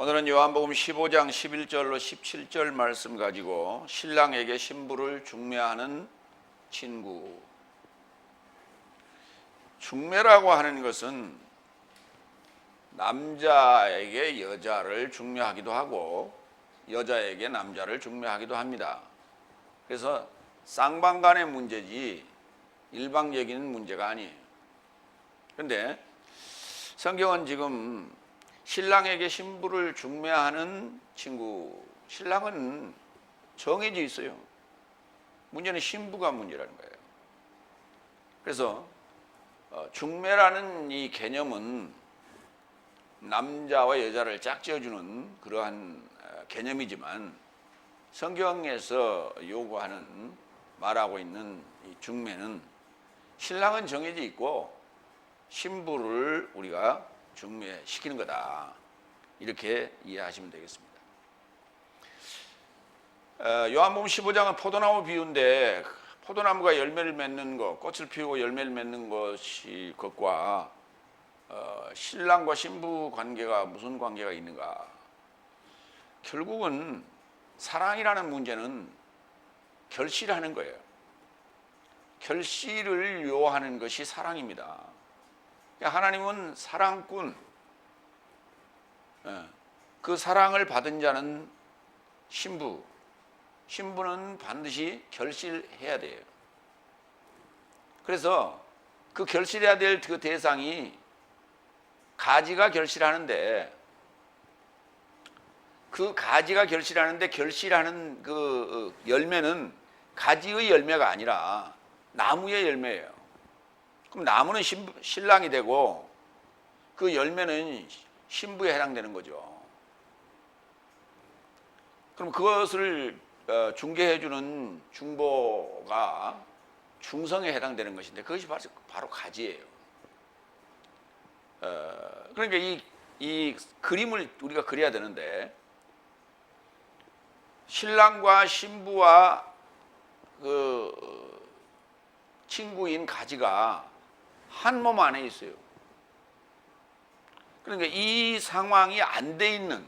오늘은 요한복음 15장 11절로 17절 말씀 가지고 신랑에게 신부를 중매하는 친구. 중매라고 하는 것은 남자에게 여자를 중매하기도 하고 여자에게 남자를 중매하기도 합니다. 그래서 쌍방간의 문제지 일방적인 문제가 아니에요. 그런데 성경은 지금 신랑에게 신부를 중매하는 친구, 신랑은 정해져 있어요. 문제는 신부가 문제라는 거예요. 그래서 중매라는 이 개념은 남자와 여자를 짝지어주는 그러한 개념이지만 성경에서 요구하는 말하고 있는 이 중매는 신랑은 정해져 있고 신부를 우리가 중매시키는 거다, 이렇게 이해하시면 되겠습니다. 요한복음 15장은 포도나무 비유인데 포도나무가 열매를 맺는 것, 꽃을 피우고 열매를 맺는 것과 신랑과 신부 관계가 무슨 관계가 있는가? 결국은 사랑이라는 문제는 결실하는 거예요. 결실을 요하는 것이 사랑입니다. 하나님은 사랑꾼, 그 사랑을 받은 자는 신부, 신부는 반드시 결실해야 돼요. 그래서 그 결실해야 될 그 대상이 가지가 결실하는데, 그 가지가 결실하는데 결실하는 그 열매는 가지의 열매가 아니라 나무의 열매예요. 그럼 나무는 신랑이 되고 그 열매는 신부에 해당되는 거죠. 그럼 그것을 중개해주는 중보가 중성에 해당되는 것인데 그것이 바로 가지예요. 그러니까 이 그림을 우리가 그려야 되는데, 신랑과 신부와 그 친구인 가지가 한 몸 안에 있어요. 그러니까 이 상황이 안 돼 있는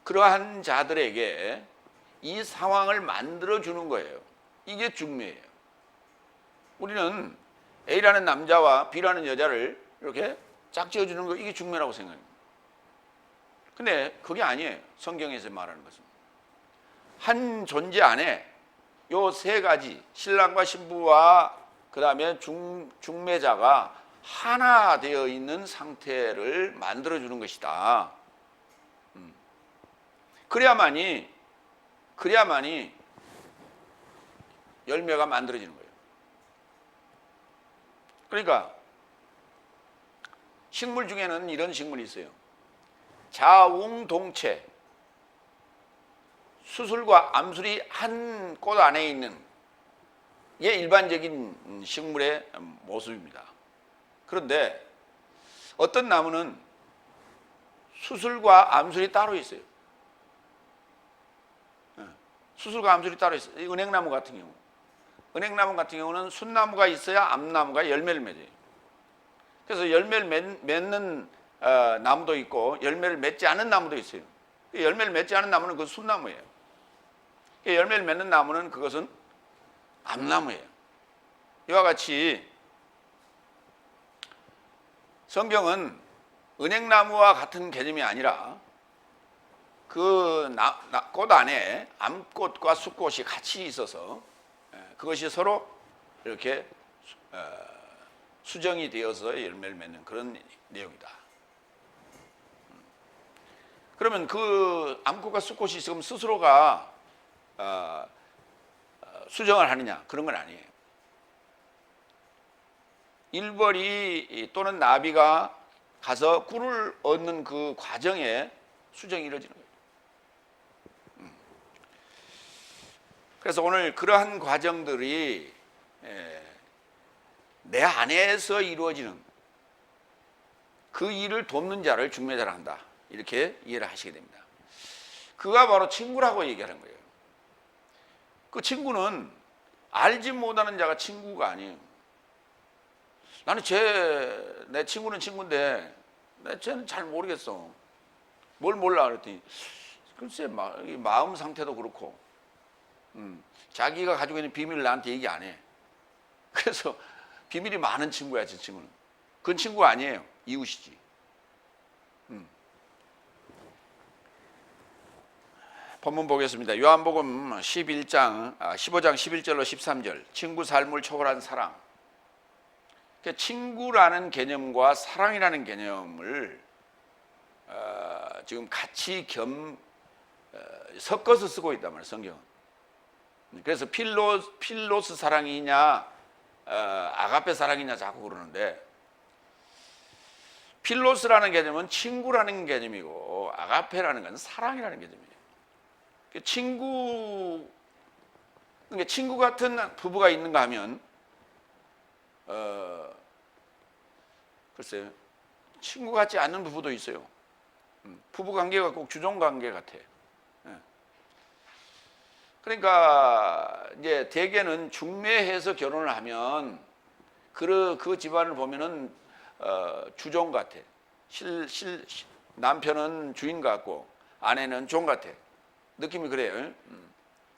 그러한 자들에게 이 상황을 만들어 주는 거예요. 이게 중매예요. 우리는 A라는 남자와 B라는 여자를 이렇게 짝지어 주는 거, 이게 중매라고 생각합니다. 근데 그게 아니에요. 성경에서 말하는 것은 한 존재 안에 요 세 가지, 신랑과 신부와 그 다음에 중매자가 하나 되어 있는 상태를 만들어주는 것이다. 그래야만이 열매가 만들어지는 거예요. 그러니까 식물 중에는 이런 식물이 있어요. 자웅동체, 수술과 암술이 한 꽃 안에 있는 게 일반적인 식물의 모습입니다. 그런데 어떤 나무는 수술과 암술이 따로 있어요. 수술과 암술이 따로 있어요. 은행나무 같은 경우는 순나무가 있어야 암나무가 열매를 맺어요. 그래서 열매를 맺는 나무도 있고 열매를 맺지 않은 나무도 있어요. 열매를 맺지 않은 나무는 그 순나무예요. 열매를 맺는 나무는 그것은 암나무예요. 이와 같이 성경은 은행나무와 같은 개념이 아니라 그 꽃 안에 암꽃과 숫꽃이 같이 있어서 그것이 서로 이렇게 수정이 되어서 열매를 맺는 그런 내용이다. 그러면 그 암꽃과 숫꽃이 지금 스스로가 수정을 하느냐, 그런 건 아니에요. 일벌이 또는 나비가 가서 꿀을 얻는 그 과정에 수정이 이루어지는 거예요. 그래서 오늘 그러한 과정들이 내 안에서 이루어지는 그 일을 돕는 자를 중매자라 한다, 이렇게 이해를 하시게 됩니다. 그가 바로 친구라고 얘기하는 거예요. 그 친구는 알지 못하는 자가 친구가 아니에요. 나는 내 친구는 친구인데 쟤는 잘 모르겠어. 뭘 몰라 그랬더니 글쎄 이 마음 상태도 그렇고 자기가 가지고 있는 비밀을 나한테 얘기 안 해. 그래서 비밀이 많은 친구야, 저 친구는. 그건 친구 아니에요. 이웃이지. 본문 보겠습니다. 요한복음 15장 11절로 13절. 친구 삶을 초월한 사랑. 친구라는 개념과 사랑이라는 개념을 지금 같이 섞어서 쓰고 있단 말이에요, 성경은. 그래서 필로스 사랑이냐 아가페 사랑이냐 자꾸 그러는데, 필로스라는 개념은 친구라는 개념이고 아가페라는 건 사랑이라는 개념이에요. 그러니까 친구 같은 부부가 있는가 하면 글쎄요, 친구 같지 않는 부부도 있어요. 부부 관계가 꼭 주종 관계 같아. 그러니까 이제 대개는 중매해서 결혼을 하면 그 집안을 보면은 주종 같아. 남편은 주인 같고 아내는 종 같아. 느낌이 그래요.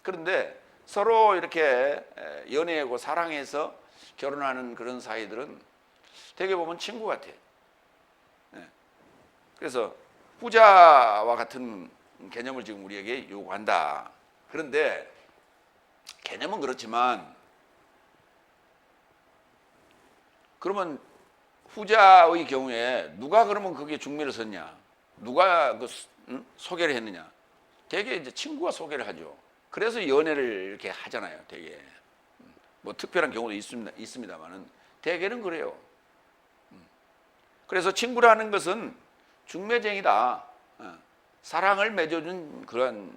그런데 서로 이렇게 연애하고 사랑해서 결혼하는 그런 사이들은 되게 보면 친구 같아. 그래서 후자와 같은 개념을 지금 우리에게 요구한다. 그런데 개념은 그렇지만, 그러면 후자의 경우에 누가 그러면 그게 중매를 섰냐? 누가 소개를 했느냐? 되게 이제 친구가 소개를 하죠. 그래서 연애를 이렇게 하잖아요. 되게 뭐 특별한 경우도 있습니다만은 대개는 그래요. 그래서 친구라는 것은 중매쟁이다. 사랑을 맺어준 그런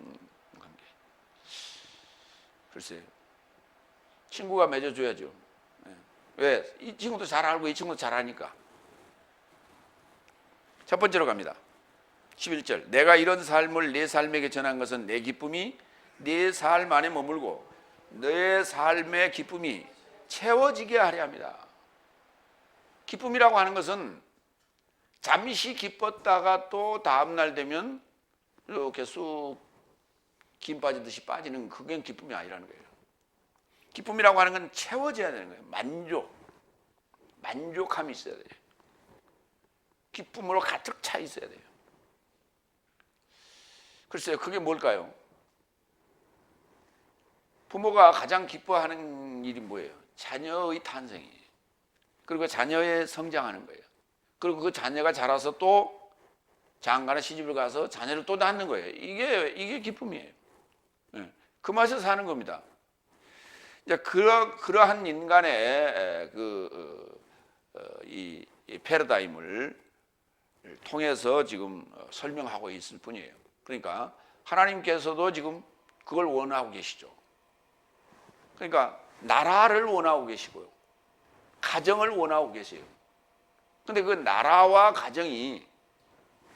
관계. 글쎄요. 친구가 맺어줘야죠. 왜? 이 친구도 잘 알고 이 친구도 잘 아니까. 첫 번째로 갑니다. 11절. 내가 이런 삶을 내 삶에게 전한 것은 내 기쁨이 내 삶 안에 머물고 내 삶의 기쁨이 채워지게 하려 합니다. 기쁨이라고 하는 것은 잠시 기뻤다가 또 다음날 되면 이렇게 쑥 김 빠지듯이 빠지는, 그게 기쁨이 아니라는 거예요. 기쁨이라고 하는 건 채워져야 되는 거예요. 만족함이 있어야 돼요. 기쁨으로 가득 차 있어야 돼요. 글쎄요, 그게 뭘까요? 부모가 가장 기뻐하는 일이 뭐예요? 자녀의 탄생이에요. 그리고 자녀의 성장하는 거예요. 그리고 그 자녀가 자라서 또 장가나 시집을 가서 자녀를 또 낳는 거예요. 이게 기쁨이에요. 그 맛에서 사는 겁니다. 이제 그러한 인간의 이 패러다임을 통해서 지금 설명하고 있을 뿐이에요. 그러니까 하나님께서도 지금 그걸 원하고 계시죠. 그러니까 나라를 원하고 계시고요. 가정을 원하고 계세요. 근데 그 나라와 가정이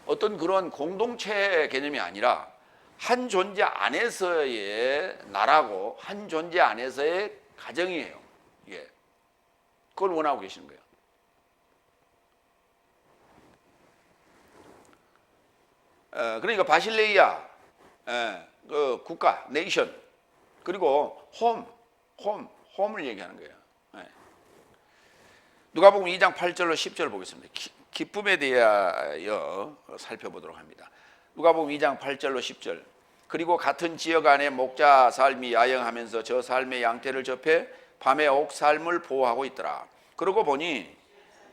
어떤 그런 공동체 개념이 아니라 한 존재 안에서의 나라고 한 존재 안에서의 가정이에요. 이게. 그걸 원하고 계시는 거예요. 그러니까 바실레이아, 그 국가, 네이션, 그리고 홈을 얘기하는 거예요. 누가복음 2장 8절로 10절 보겠습니다. 기쁨에 대하여 살펴보도록 합니다. 누가복음 2장 8절로 10절. 그리고 같은 지역 안에 목자 삶이 야영하면서 저 삶의 양떼를 접해 밤에 옥 삶을 보호하고 있더라. 그러고 보니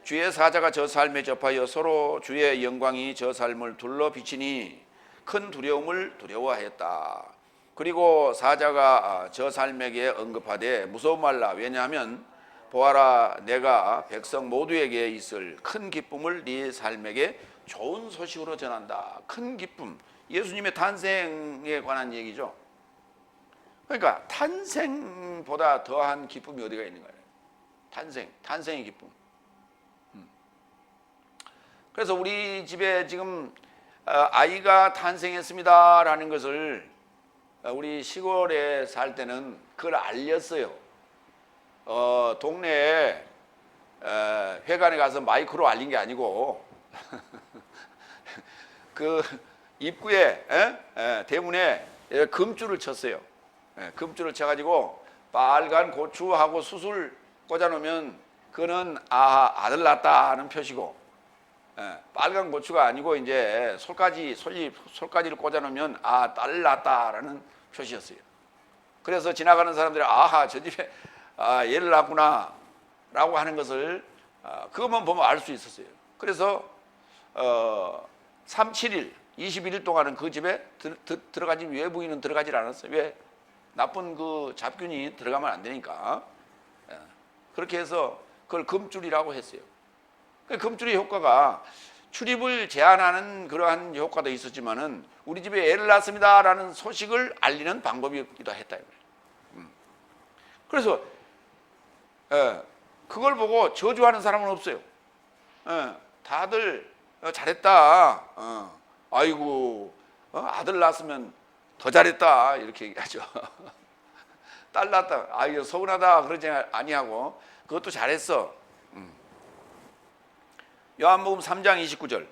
주의 사자가 저 삶에 접하여 서로 주의 영광이 저 삶을 둘러 비치니 큰 두려움을 두려워하였다. 그리고 사자가 저 삶에게 언급하되 무서워 말라. 왜냐하면 보아라, 내가 백성 모두에게 있을 큰 기쁨을 네 삶에게 좋은 소식으로 전한다. 큰 기쁨, 예수님의 탄생에 관한 얘기죠. 그러니까 탄생보다 더한 기쁨이 어디가 있는 거예요? 탄생의 기쁨. 그래서 우리 집에 지금 아이가 탄생했습니다라는 것을 우리 시골에 살 때는 그걸 알렸어요. 동네에 회관에 가서 마이크로 알린 게 아니고 그 입구에 대문에 금줄을 쳤어요. 금줄을 쳐가지고 빨간 고추하고 숯을 꽂아놓으면 그거는 아들 낳았다는 표시고, 빨간 고추가 아니고 이제 솔가지를 꽂아놓으면 딸 낳았다라는 표시였어요. 그래서 지나가는 사람들이 아하 저 집에 얘를 낳았구나 라고 하는 것을 그것만 보면 알 수 있었어요. 그래서 3, 7일 21일 동안은 그 집에 들어가지, 외부인은 들어가질 않았어요. 왜? 나쁜 그 잡균이 들어가면 안 되니까. 그렇게 해서 그걸 금줄이라고 했어요. 그 금줄의 효과가 출입을 제한하는 그러한 효과도 있었지만은 우리 집에 애를 낳았습니다라는 소식을 알리는 방법이기도 했다. 그래서 그걸 보고 저주하는 사람은 없어요. 다들 잘했다. 아이고 아들 낳았으면 더 잘했다 이렇게 얘기하죠. 딸 낳았다. 아이고 서운하다 그러지 아니하고 그것도 잘했어. 요한복음 3장 29절.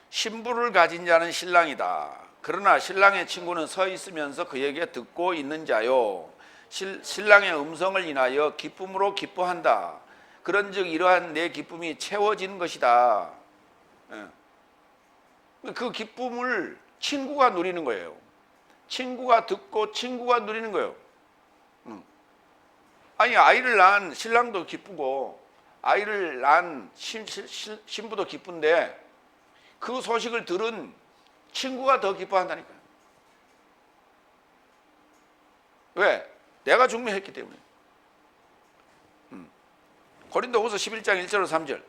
신부를 가진 자는 신랑이다. 그러나 신랑의 친구는 서 있으면서 그에게 듣고 있는 자요. 신랑의 음성을 인하여 기쁨으로 기뻐한다. 그런즉 이러한 내 기쁨이 채워진 것이다. 그 기쁨을 친구가 누리는 거예요. 친구가 듣고 친구가 누리는 거예요. 아니 아이를 낳은 신랑도 기쁘고 아이를 낳은 신부도 기쁜데 그 소식을 들은 친구가 더 기뻐한다니까요. 왜? 내가 중매했기 때문에. 고린도후서 11장 1절로 3절.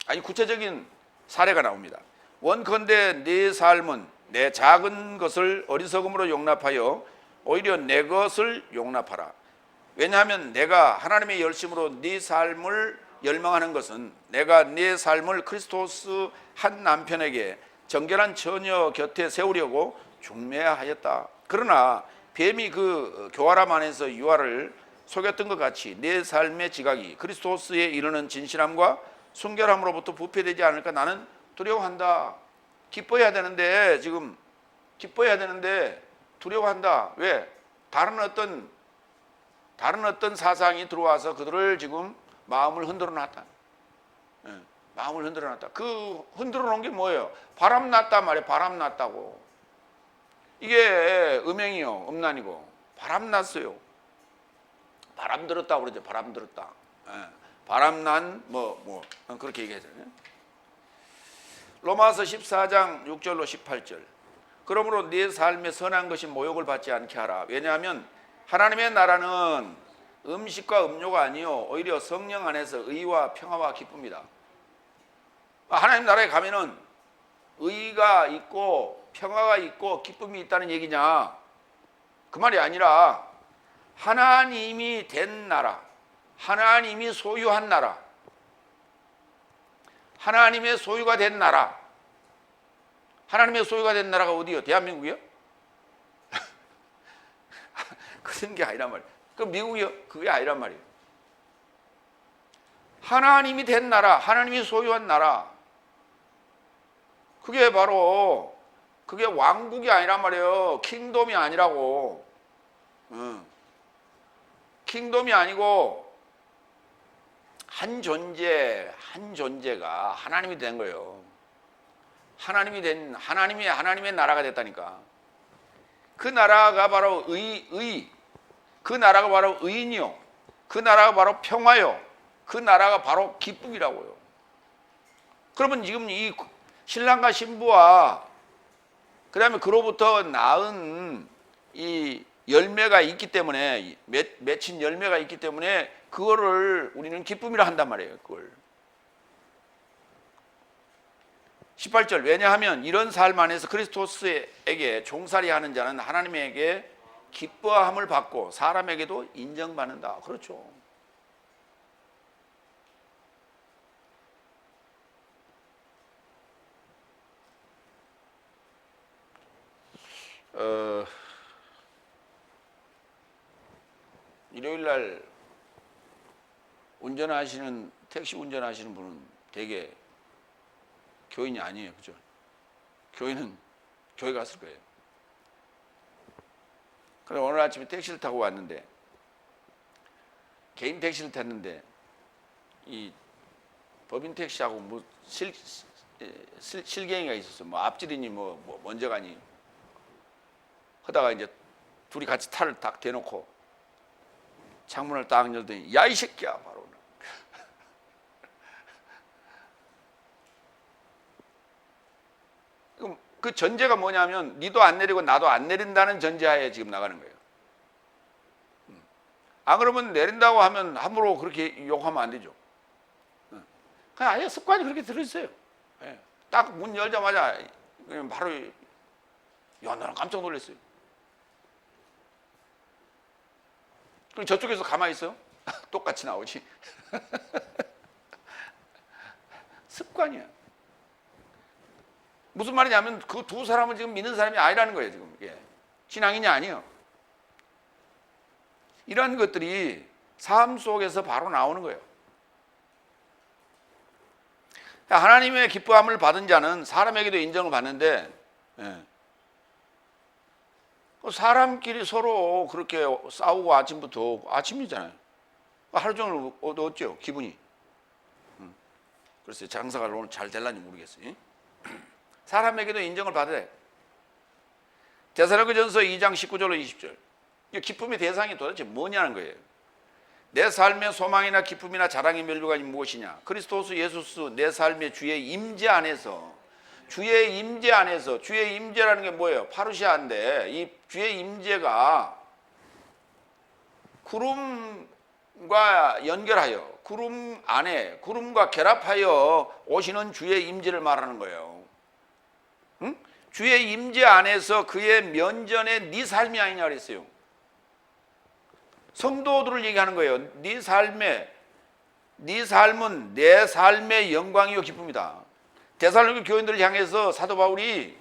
아니 구체적인 사례가 나옵니다. 원컨대 네 삶은 내 작은 것을 어리석음으로 용납하여 오히려 내 것을 용납하라. 왜냐하면 내가 하나님의 열심으로 네 삶을 열망하는 것은 내가 네 삶을 크리스토스 한 남편에게 정결한 처녀 곁에 세우려고 중매하였다. 그러나 뱀이 그 교활함 안에서 유아를 속였던 것 같이 내 삶의 지각이 그리스도스에 이르는 진실함과 순결함으로부터 부패되지 않을까 나는 두려워한다. 기뻐해야 되는데 지금 기뻐해야 되는데 두려워한다. 왜? 다른 어떤 사상이 들어와서 그들을 지금 마음을 흔들어 놨다. 마음을 흔들어 놨다. 그 흔들어 놓은 게 뭐예요? 바람 났다 말이에요. 바람 났다고. 이게 음행이요. 음란이고. 바람 났어요. 바람 들었다고 그러죠. 바람 들었다. 바람 난 그렇게 얘기하잖아요. 로마서 14장 6절로 18절. 그러므로 네 삶의 선한 것이 모욕을 받지 않게 하라. 왜냐하면 하나님의 나라는 음식과 음료가 아니요 오히려 성령 안에서 의와 평화와 기쁨이다. 하나님 나라에 가면은 의가 있고 평화가 있고 기쁨이 있다는 얘기냐? 그 말이 아니라 하나님이 된 나라, 하나님이 소유한 나라, 하나님의 소유가 된 나라. 하나님의 소유가 된 나라가 어디요? 대한민국이요? 그런 게 아니란 말이에요. 그 미국이요? 그게 아니란 말이에요. 하나님이 된 나라, 하나님이 소유한 나라. 그게 바로 그게 왕국이 아니란 말이에요. 킹덤이 아니라고. 킹덤이 아니고 한 존재가 하나님이 된 거예요. 하나님의 나라가 됐다니까. 그 나라가 바로 그 나라가 바로 의인이요. 그 나라가 바로 평화요. 그 나라가 바로 기쁨이라고요. 그러면 지금 이 신랑과 신부와 그 다음에 그로부터 낳은 이 열매가 있기 때문에 맺힌 열매가 있기 때문에 그거를 우리는 기쁨이라 한단 말이에요. 그걸 18절. 왜냐하면 이런 삶 안에서 그리스도스에게 종살이하는 자는 하나님에게 기뻐함을 받고 사람에게도 인정받는다. 그렇죠. 일요일날 택시 운전하시는 분은 되게 교인이 아니에요. 그죠? 교인은 교회 갔을 거예요. 그래 오늘 아침에 택시를 타고 왔는데 개인 택시를 탔는데 이 법인 택시하고 뭐 실갱이가 있었어. 뭐 앞질이니 뭐 먼저 가니 하다가 이제 둘이 같이 탈을 딱 대놓고 창문을 딱 열더니 야 이 새끼야 바로. 그럼 그 전제가 뭐냐면 니도 안 내리고 나도 안 내린다는 전제하에 지금 나가는 거예요. 안 그러면 내린다고 하면 함부로 그렇게 욕하면 안 되죠. 그냥 아예 습관이 그렇게 들어있어요. 딱 문 열자마자 그냥 바로 야 나는 깜짝 놀랐어요. 그럼 저쪽에서 가만히 있어? 똑같이 나오지. 습관이야. 무슨 말이냐면 그 두 사람은 지금 믿는 사람이 아니라는 거예요. 지금 이게 신앙인이 아니에요. 이런 것들이 삶 속에서 바로 나오는 거예요. 하나님의 기뻐함을 받은 자는 사람에게도 인정을 받는데 사람끼리 서로 그렇게 싸우고 아침부터 아침이잖아요. 하루 종일 어쩌죠 기분이. 글쎄 장사가 오늘 잘 될란지 모르겠어요. 사람에게도 인정을 받아야 데살로니가전서 2장 19절로 20절. 기쁨의 대상이 도대체 뭐냐는 거예요. 내 삶의 소망이나 기쁨이나 자랑의 멸류관이 무엇이냐? 그리스도스 예수스 내 삶의 주의 임재 안에서 주의 임재라는 게 뭐예요? 파루시아인데 이 주의 임재가 구름과 연결하여 구름 안에 구름과 결합하여 오시는 주의 임재를 말하는 거예요. 응? 주의 임재 안에서 그의 면전에 네 삶이 아니냐 그랬어요. 성도들을 얘기하는 거예요. 네 삶은 내 삶의 영광이요 기쁨이다. 데살로니가 교인들을 향해서 사도 바울이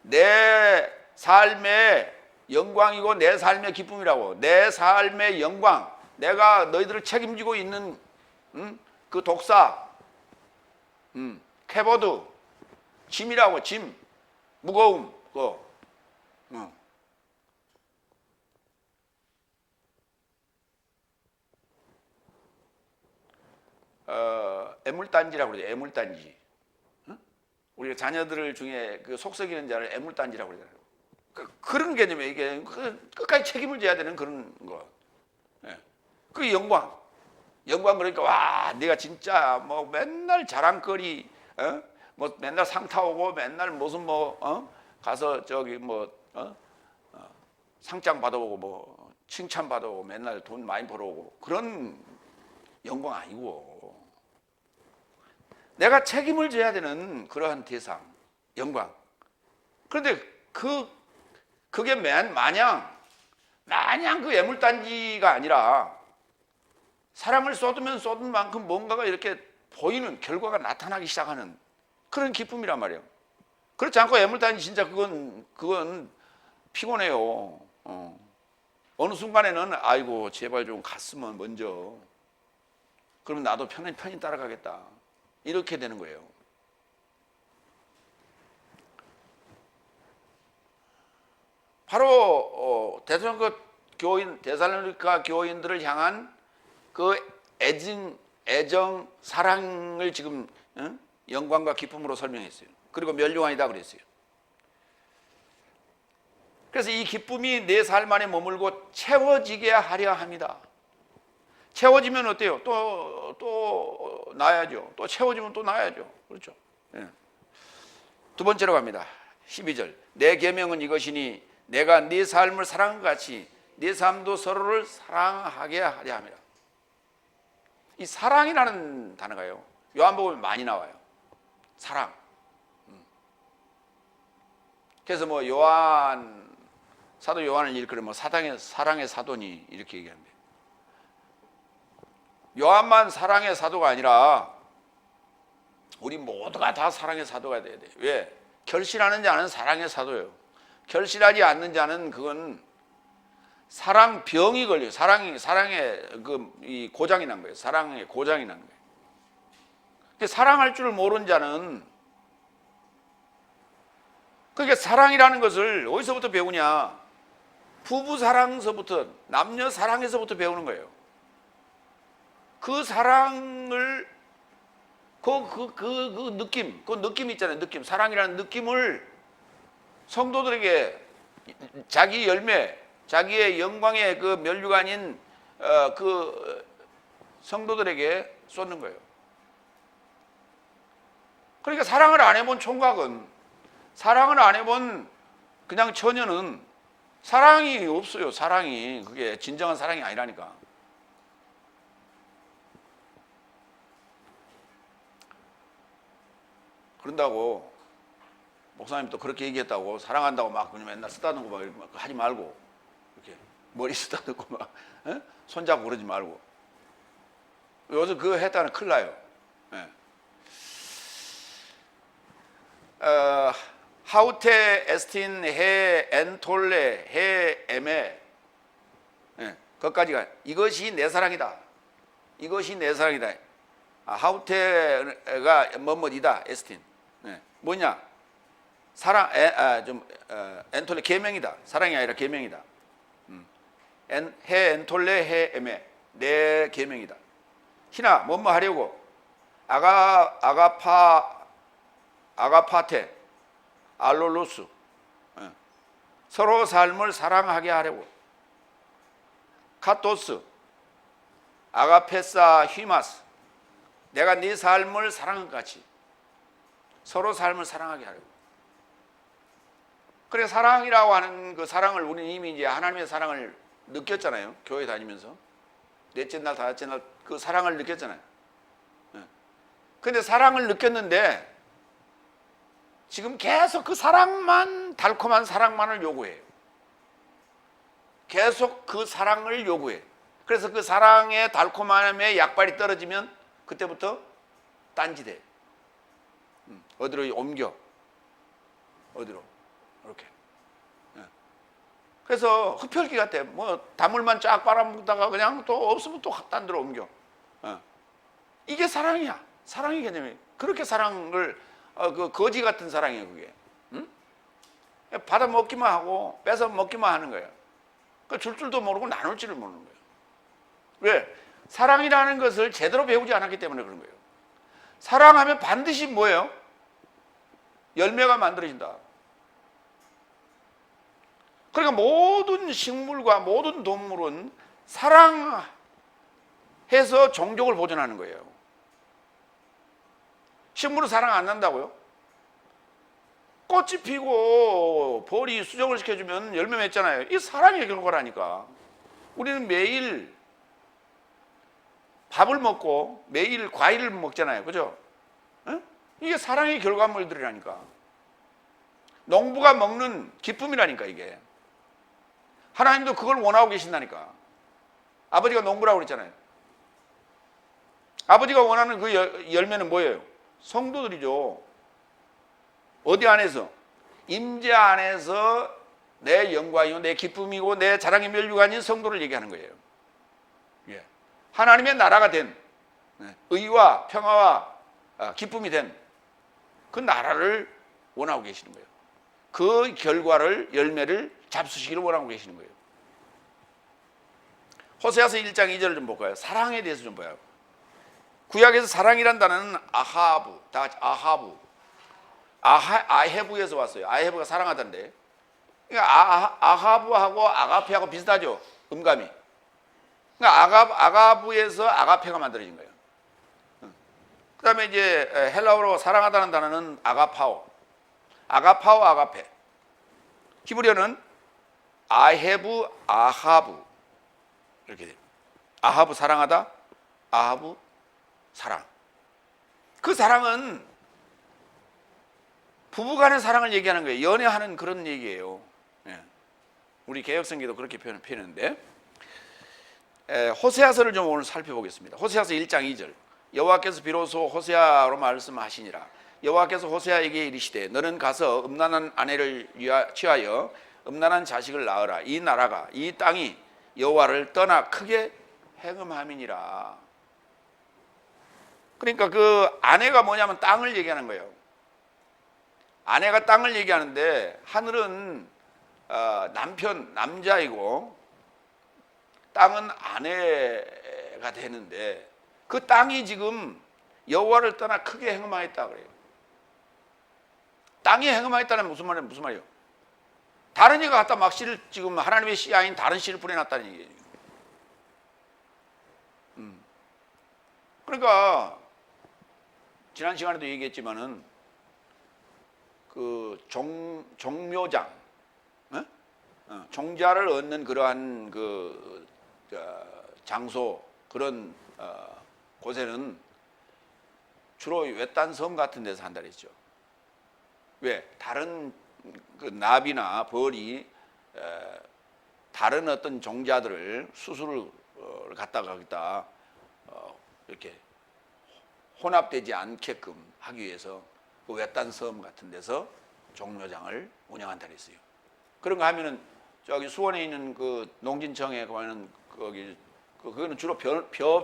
내 삶의 영광이고 내 삶의 기쁨이라고. 내 삶의 영광, 내가 너희들을 책임지고 있는 그 독사, 캐보드, 짐이라고. 짐, 무거움, 그거. 애물단지라고 그러죠. 애물단지. 우리가 자녀들 중에 그 속썩이는 자를 애물단지라고 그러잖아요. 그런 개념이에요. 이게 끝까지 책임을 져야 되는 그런 거. 그 영광 그러니까 와 내가 진짜 뭐 맨날 자랑거리, 뭐 맨날 상 타오고 맨날 무슨 가서 저기 상장 받아오고 뭐 칭찬 받아오고 맨날 돈 많이 벌어오고 그런 영광 아니고 내가 책임을 져야 되는 그러한 대상, 영광. 그런데 그게 마냥 그 애물단지가 아니라 사랑을 쏟으면 쏟은 만큼 뭔가가 이렇게 보이는 결과가 나타나기 시작하는 그런 기쁨이란 말이에요. 그렇지 않고 애물단지 진짜 그건 피곤해요. 어느 순간에는 아이고 제발 좀 갔으면 먼저. 그러면 나도 편히 따라가겠다. 이렇게 되는 거예요. 바로 데살로니가 교인들을 향한 그 애정, 사랑을 지금 영광과 기쁨으로 설명했어요. 그리고 멸류관이다 그랬어요. 그래서 이 기쁨이 내 삶 안에 머물고 채워지게 하려 합니다. 채워지면 어때요? 또 나야죠. 또 채워지면 또 나야죠. 그렇죠. 두 번째로 갑니다. 12절. 내 계명은 이것이니 내가 네 삶을 사랑한 것 같이 네 삶도 서로를 사랑하게 하려 함이라. 이 사랑이라는 단어가요. 요한복음에 많이 나와요. 사랑. 그래서 뭐 사도 요한을 일컬어 뭐 사랑의 사도니 이렇게 얘기합니다. 요한만 사랑의 사도가 아니라 우리 모두가 다 사랑의 사도가 돼야 돼요. 왜? 결실하는 자는 사랑의 사도예요. 결실하지 않는 자는 그건 사랑병이 걸려요. 사랑의 이 고장이 난 거예요. 사랑의 고장이 난 거예요. 근데 사랑할 줄 모르는 자는 그러니까 사랑이라는 것을 어디서부터 배우냐? 부부 사랑서부터, 남녀 사랑에서부터 배우는 거예요. 그 사랑을 그 느낌 있잖아요. 느낌, 사랑이라는 느낌을 성도들에게 자기 열매, 자기의 영광의 그 면류관인 그 성도들에게 쏟는 거예요. 그러니까 사랑을 안 해본 총각은, 사랑을 안 해본 그냥 처녀는 사랑이 없어요. 사랑이 그게 진정한 사랑이 아니라니까. 그런다고 목사님 또 그렇게 얘기했다고 사랑한다고 막 그냥 맨날 쓰다듬고 막 하지 말고, 이렇게 머리 쓰다듬고 막 손잡고 그러지 말고. 요새 그거 했다는 큰일 나요. 하우테 에스틴 해 엔톨레 해 에메, 거기까지가 이것이 내 사랑이다. 이것이 내 사랑이다. 하우테가 뭐뭐이다. 에스틴 뭐냐? 사랑 엔톨레 계명이다. 사랑이 아니라 계명이다. 해 엔톨레 해 에메 내 계명이다. 희나 뭐뭐 하려고 아가파테 알로루스, 서로 삶을 사랑하게 하려고. 카토스 아가페사 히마스, 내가 네 삶을 사랑한 것 같이 서로 삶을 사랑하게 하려고. 그래, 사랑이라고 하는 그 사랑을 우리는 이미 이제 하나님의 사랑을 느꼈잖아요. 교회 다니면서 넷째 날, 다섯째 날 그 사랑을 느꼈잖아요. 근데 사랑을 느꼈는데 지금 계속 그 사랑만, 달콤한 사랑만을 요구해요. 계속 그 사랑을 요구해. 그래서 그 사랑의 달콤함에 약발이 떨어지면 그때부터 딴지돼. 어디로 옮겨. 어디로. 이렇게. 그래서 흡혈귀 같아. 뭐 단물만 쫙 빨아먹다가 그냥 또 없으면 또 딴 데로 옮겨. 이게 사랑이야. 사랑의 개념이. 그렇게 사랑을 그 거지 같은 사랑이에요, 그게. 받아 먹기만 하고 뺏어 먹기만 하는 거예요. 줄 줄도 모르고 나눌 줄을 모르는 거예요. 왜? 사랑이라는 것을 제대로 배우지 않았기 때문에 그런 거예요. 사랑하면 반드시 뭐예요? 열매가 만들어진다. 그러니까 모든 식물과 모든 동물은 사랑해서 종족을 보존하는 거예요. 식물은 사랑 안 난다고요? 꽃이 피고 벌이 수정을 시켜주면 열매 맺잖아요. 이게 사랑의 결과라니까. 우리는 매일 밥을 먹고 매일 과일을 먹잖아요. 그죠? 이게 사랑의 결과물들이라니까. 농부가 먹는 기쁨이라니까, 이게. 하나님도 그걸 원하고 계신다니까. 아버지가 농부라고 그랬잖아요. 아버지가 원하는 그 열매는 뭐예요? 성도들이죠. 어디 안에서? 임재 안에서 내 영광이고 내 기쁨이고 내 자랑의 멸류관인 성도를 얘기하는 거예요. 예. 하나님의 나라가 된, 의와 평화와 기쁨이 된 그 나라를 원하고 계시는 거예요. 그 결과를, 열매를 잡수시기를 원하고 계시는 거예요. 호세아서 1장 2절을 좀 볼까요? 사랑에 대해서 좀 봐요. 구약에서 사랑이란 단어는 아하부, 다 같이 아하부, 아헤부에서 왔어요. 아헤부가 사랑하던데. 그러니까 아하부하고 아가페하고 비슷하죠, 음감이. 그러니까 아가부에서 아가페가 만들어진 거예요. 그 다음에 이제 헬라어로 사랑하다는 단어는 아가파오, 아가페. 히브리어는 아헤부, 아하부 이렇게 돼요. 아하부 사랑하다, 아하부 사랑. 그 사랑은 부부간의 사랑을 얘기하는 거예요. 연애하는 그런 얘기예요. 우리 개혁성경도 그렇게 표현했는데, 호세아서를 좀 오늘 살펴보겠습니다. 호세아서 1장 2절. 여호와께서 비로소 호세아로 말씀하시니라. 여호와께서 호세아에게 이르시되 너는 가서 음란한 아내를 취하여 음란한 자식을 낳으라. 이 나라가, 이 땅이 여호와를 떠나 크게 행음함이니라. 그러니까 그 아내가 뭐냐면 땅을 얘기하는 거예요. 아내가 땅을 얘기하는데 하늘은 남자이고 땅은 아내가 되는데 그 땅이 지금 여호와를 떠나 크게 행음하였다 그래요. 땅이 행음하였다는 무슨 말이에요? 다른 이가 갖다 막 씨를 지금 하나님의 씨 아닌 다른 씨를 뿌려놨다는 얘기예요. 그러니까 지난 시간에도 얘기했지만은 그 종묘장, 종자를 얻는 그러한 그 장소 그런 곳에는 주로 외딴 섬 같은 데서 한다 그랬죠. 왜? 다른 그 나비나 벌이 다른 어떤 종자들을 수수를 갖다가 거기다 이렇게 혼합되지 않게끔 하기 위해서 그 외딴 섬 같은 데서 종묘장을 운영한다 그랬어요. 그런 거 하면은 저기 수원에 있는 그 농진청에 가면 거기 그거는 주로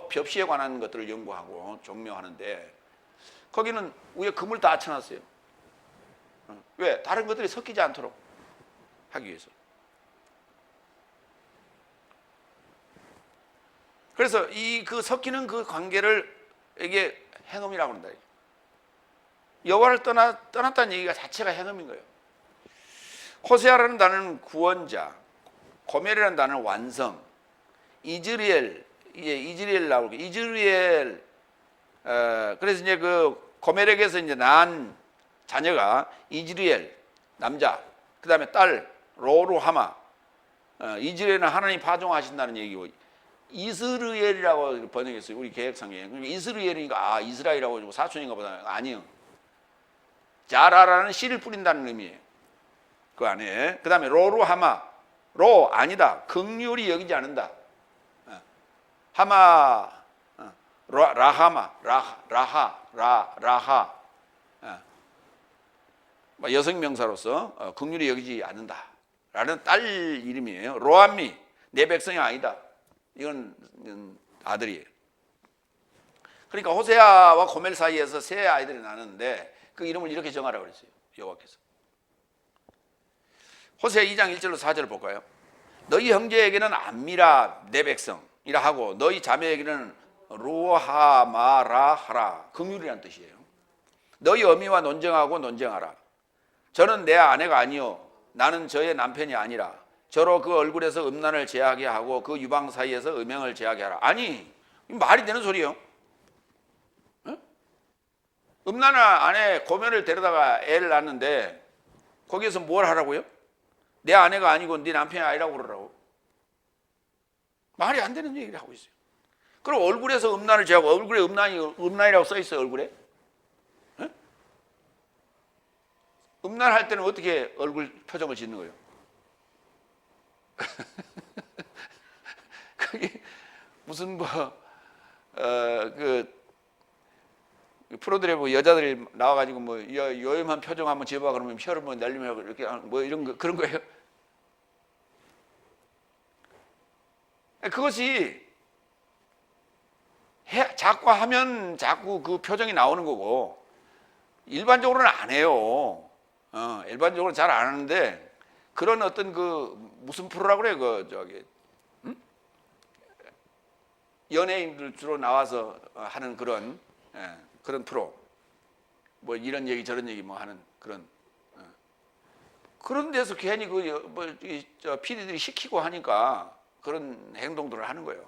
벽시에 관한 것들을 연구하고 종묘하는데 거기는 위에 그물 다 쳐놨어요. 왜? 다른 것들이 섞이지 않도록 하기 위해서. 그래서 이 그 섞이는 그 관계를 이게 행음이라고 한다. 여호와를 떠났다는 얘기가 자체가 행음인 거예요. 호세아라는 단어는 구원자, 고멜이라는 단어는 완성, 이즈리엘, 이즈리엘 나오고 이즈리엘. 그래서 이제 그 고멜에게서 이제 낳은 자녀가 이즈리엘 남자, 그 다음에 딸 로루하마. 이즈리엘은 하나님 파종하신다는 얘기고 이스라엘이라고 번역했어요. 우리 개혁성경에. 그러니까 이스라엘이니까 이스라엘이라고 사촌인가 보다. 아니요. 자라라는 씨를 뿌린다는 의미예요. 그 안에. 그 다음에 로루하마. 로 아니다. 긍휼히 여기지 않는다. 하마 라하마 라하 여성 명사로서 긍휼히 여기지 않는다 라는 딸 이름이에요. 로암미 내 백성이 아니다. 이건 아들이에요. 그러니까 호세아와 고멜 사이에서 세 아이들이 나는데 그 이름을 이렇게 정하라고 그랬어요. 여호와께서. 호세아 2장 1절로 4절을 볼까요? 너희 형제에게는 암미라 내 백성이라 하고 너희 자매에게는 루하마라하라 긍휼이라는 뜻이에요. 너희 어미와 논쟁하고 논쟁하라. 저는 내 아내가 아니요 나는 저의 남편이 아니라 저로 그 얼굴에서 음란을 제하게 하고 그 유방 사이에서 음행을 제하게 하라. 아니 말이 되는 소리예요. 음란한 아내 고멜을 데려다가 애를 낳는데 거기에서 뭘 하라고요? 내 아내가 아니고 네 남편이 아니라고 그러라고. 말이 안 되는 얘기를 하고 있어요. 그럼 얼굴에서 음란을 제하고 얼굴에 음란이라고 써 있어요. 얼굴에. 음란할 때는 어떻게 얼굴 표정을 짓는 거예요? 그게 무슨 그 프로들에 여자들이 나와가지고 요염한 표정 한번 지어봐 그러면 혀를 날리면 이렇게 이런 거 그런 거예요. 그것이 자꾸 하면 자꾸 그 표정이 나오는 거고 일반적으로는 안 해요. 일반적으로 잘 안 하는데 그런 어떤 그 무슨 프로라고 그래요? 그 저기 연예인들 주로 나와서 하는 그런 그런 프로 이런 얘기 저런 얘기 하는 그런 데서 괜히 PD들이 시키고 하니까 그런 행동들을 하는 거예요.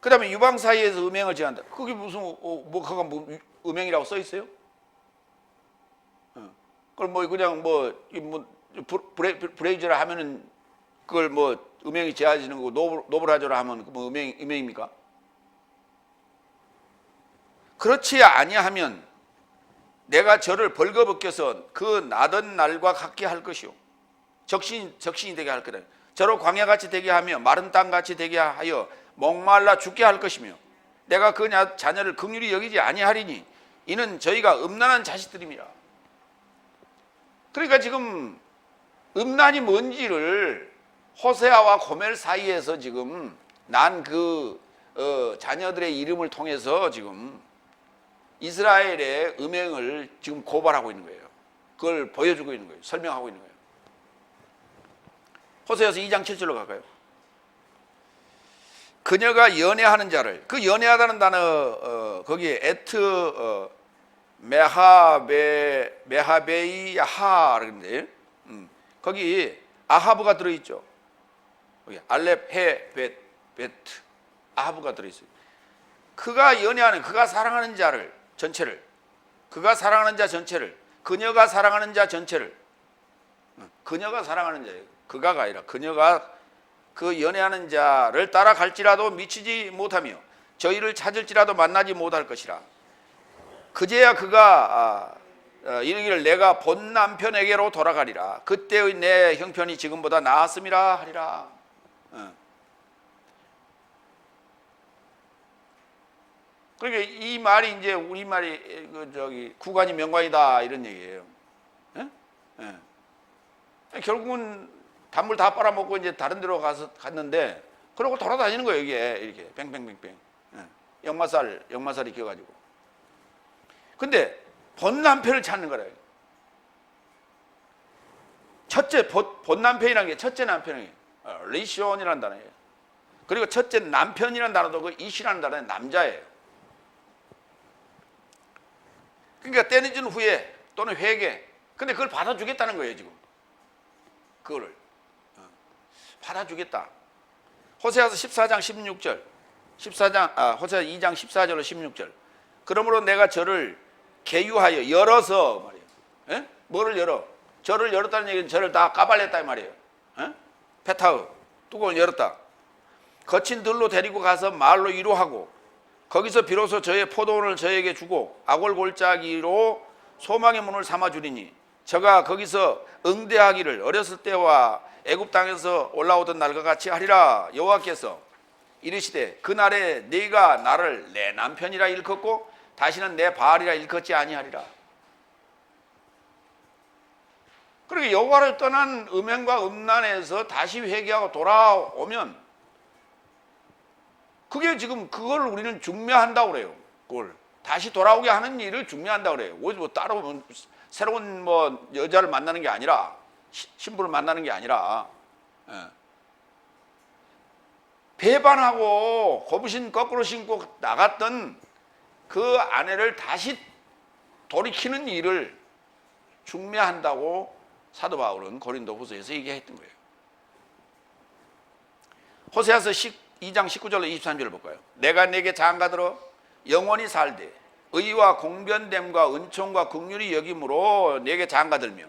그 다음에 유방 사이에서 음행을 제한다. 그게 무슨 그가 음행이라고 써 있어요? 그걸 그냥 브레이저라 하면은 그걸 음행이 제한지는 거고 노브라저라 하면 음행입니까? 그렇지 아니하면 내가 저를 벌거벗겨서 그 나던 날과 같게 할 것이요 적신이 되게 할 거다. 저로 광야같이 되게 하며 마른 땅같이 되게 하여 목말라 죽게 할 것이며 내가 그 자녀를 긍휼히 여기지 아니하리니 이는 저희가 음란한 자식들입니다. 그러니까 지금 음란이 뭔지를 호세아와 고멜 사이에서 지금 난 그 자녀들의 이름을 통해서 지금 이스라엘의 음행을 지금 고발하고 있는 거예요. 그걸 보여주고 있는 거예요. 설명하고 있는 거예요. 호세아서 2장 7절로 갈까요? 그녀가 연애하는 자를, 그 연애하다는 단어 거기에 에트 메하베이하 그러는데 거기 아하브가 들어있죠. 거기 알렙 해 베트 아하브가 들어있어요. 그가 연애하는, 그가 사랑하는 자를 전체를, 그가 사랑하는 자 전체를, 그녀가 사랑하는 자 전체를, 그녀가 사랑하는 자예요. 그가가 아니라 그녀가 그 연애하는 자를 따라갈지라도 미치지 못하며 저희를 찾을지라도 만나지 못할 것이라. 그제야 그가 이르기를 내가 본 남편에게로 돌아가리라. 그때의 내 형편이 지금보다 나았음이라 하리라. 그러니까 이 말이 이제 우리 말이 구관이 명관이다 이런 얘기예요. 결국은 단물 다 빨아먹고 이제 다른 데로 갔는데 그러고 돌아다니는 거예요. 이게 이렇게 뱅뱅뱅뱅 역마살이 껴가지고. 근데 본 남편을 찾는 거래요. 첫째 본 남편이라는 게 첫째 남편이에요. 리시온이라는 단어예요. 그리고 첫째 남편이라는 단어도 그 이시라는 단어는 남자예요. 그러니까 떼내준 후에 또는 회개. 근데 그걸 받아주겠다는 거예요 지금. 그거를 받아주겠다. 호세아서 14장 16절, 호세아 2장 14절로 16절. 그러므로 내가 저를 개유하여 열어서 말이에요. 에? 뭐를 열어? 저를 열었다는 얘기는 저를 다 까발렸다 이 말이에요. 페타흐 뚜껑을 열었다. 거친 들로 데리고 가서 말로 위로하고 거기서 비로소 저의 포도원을 저에게 주고 아골골짜기로 소망의 문을 삼아주리니 저가 거기서 응대하기를 어렸을 때와 애굽 땅에서 올라오던 날과 같이 하리라. 여호와께서 이르시되 그날에 네가 나를 내 남편이라 일컫고 다시는 내 바알이라 일컫지 아니하리라. 그러니까 여호와를 떠난 음행과 음란에서 다시 회개하고 돌아오면 그게 지금 그걸 우리는 중매한다고 그래요. 그걸 다시 돌아오게 하는 일을 중매한다고 그래요. 뭐 따로 새로운 뭐 여자를 만나는 게 아니라 신부를 만나는 게 아니라 배반하고 거부신 거꾸로 신고 나갔던 그 아내를 다시 돌이키는 일을 중매한다고 사도 바울은 고린도 후서에서 얘기했던 거예요. 호세아서 2장 19절로 23절을 볼까요? 내가 내게 장가들어 영원히 살되 의와 공변됨과 은총과 긍휼이 여김으로 내게 장가들며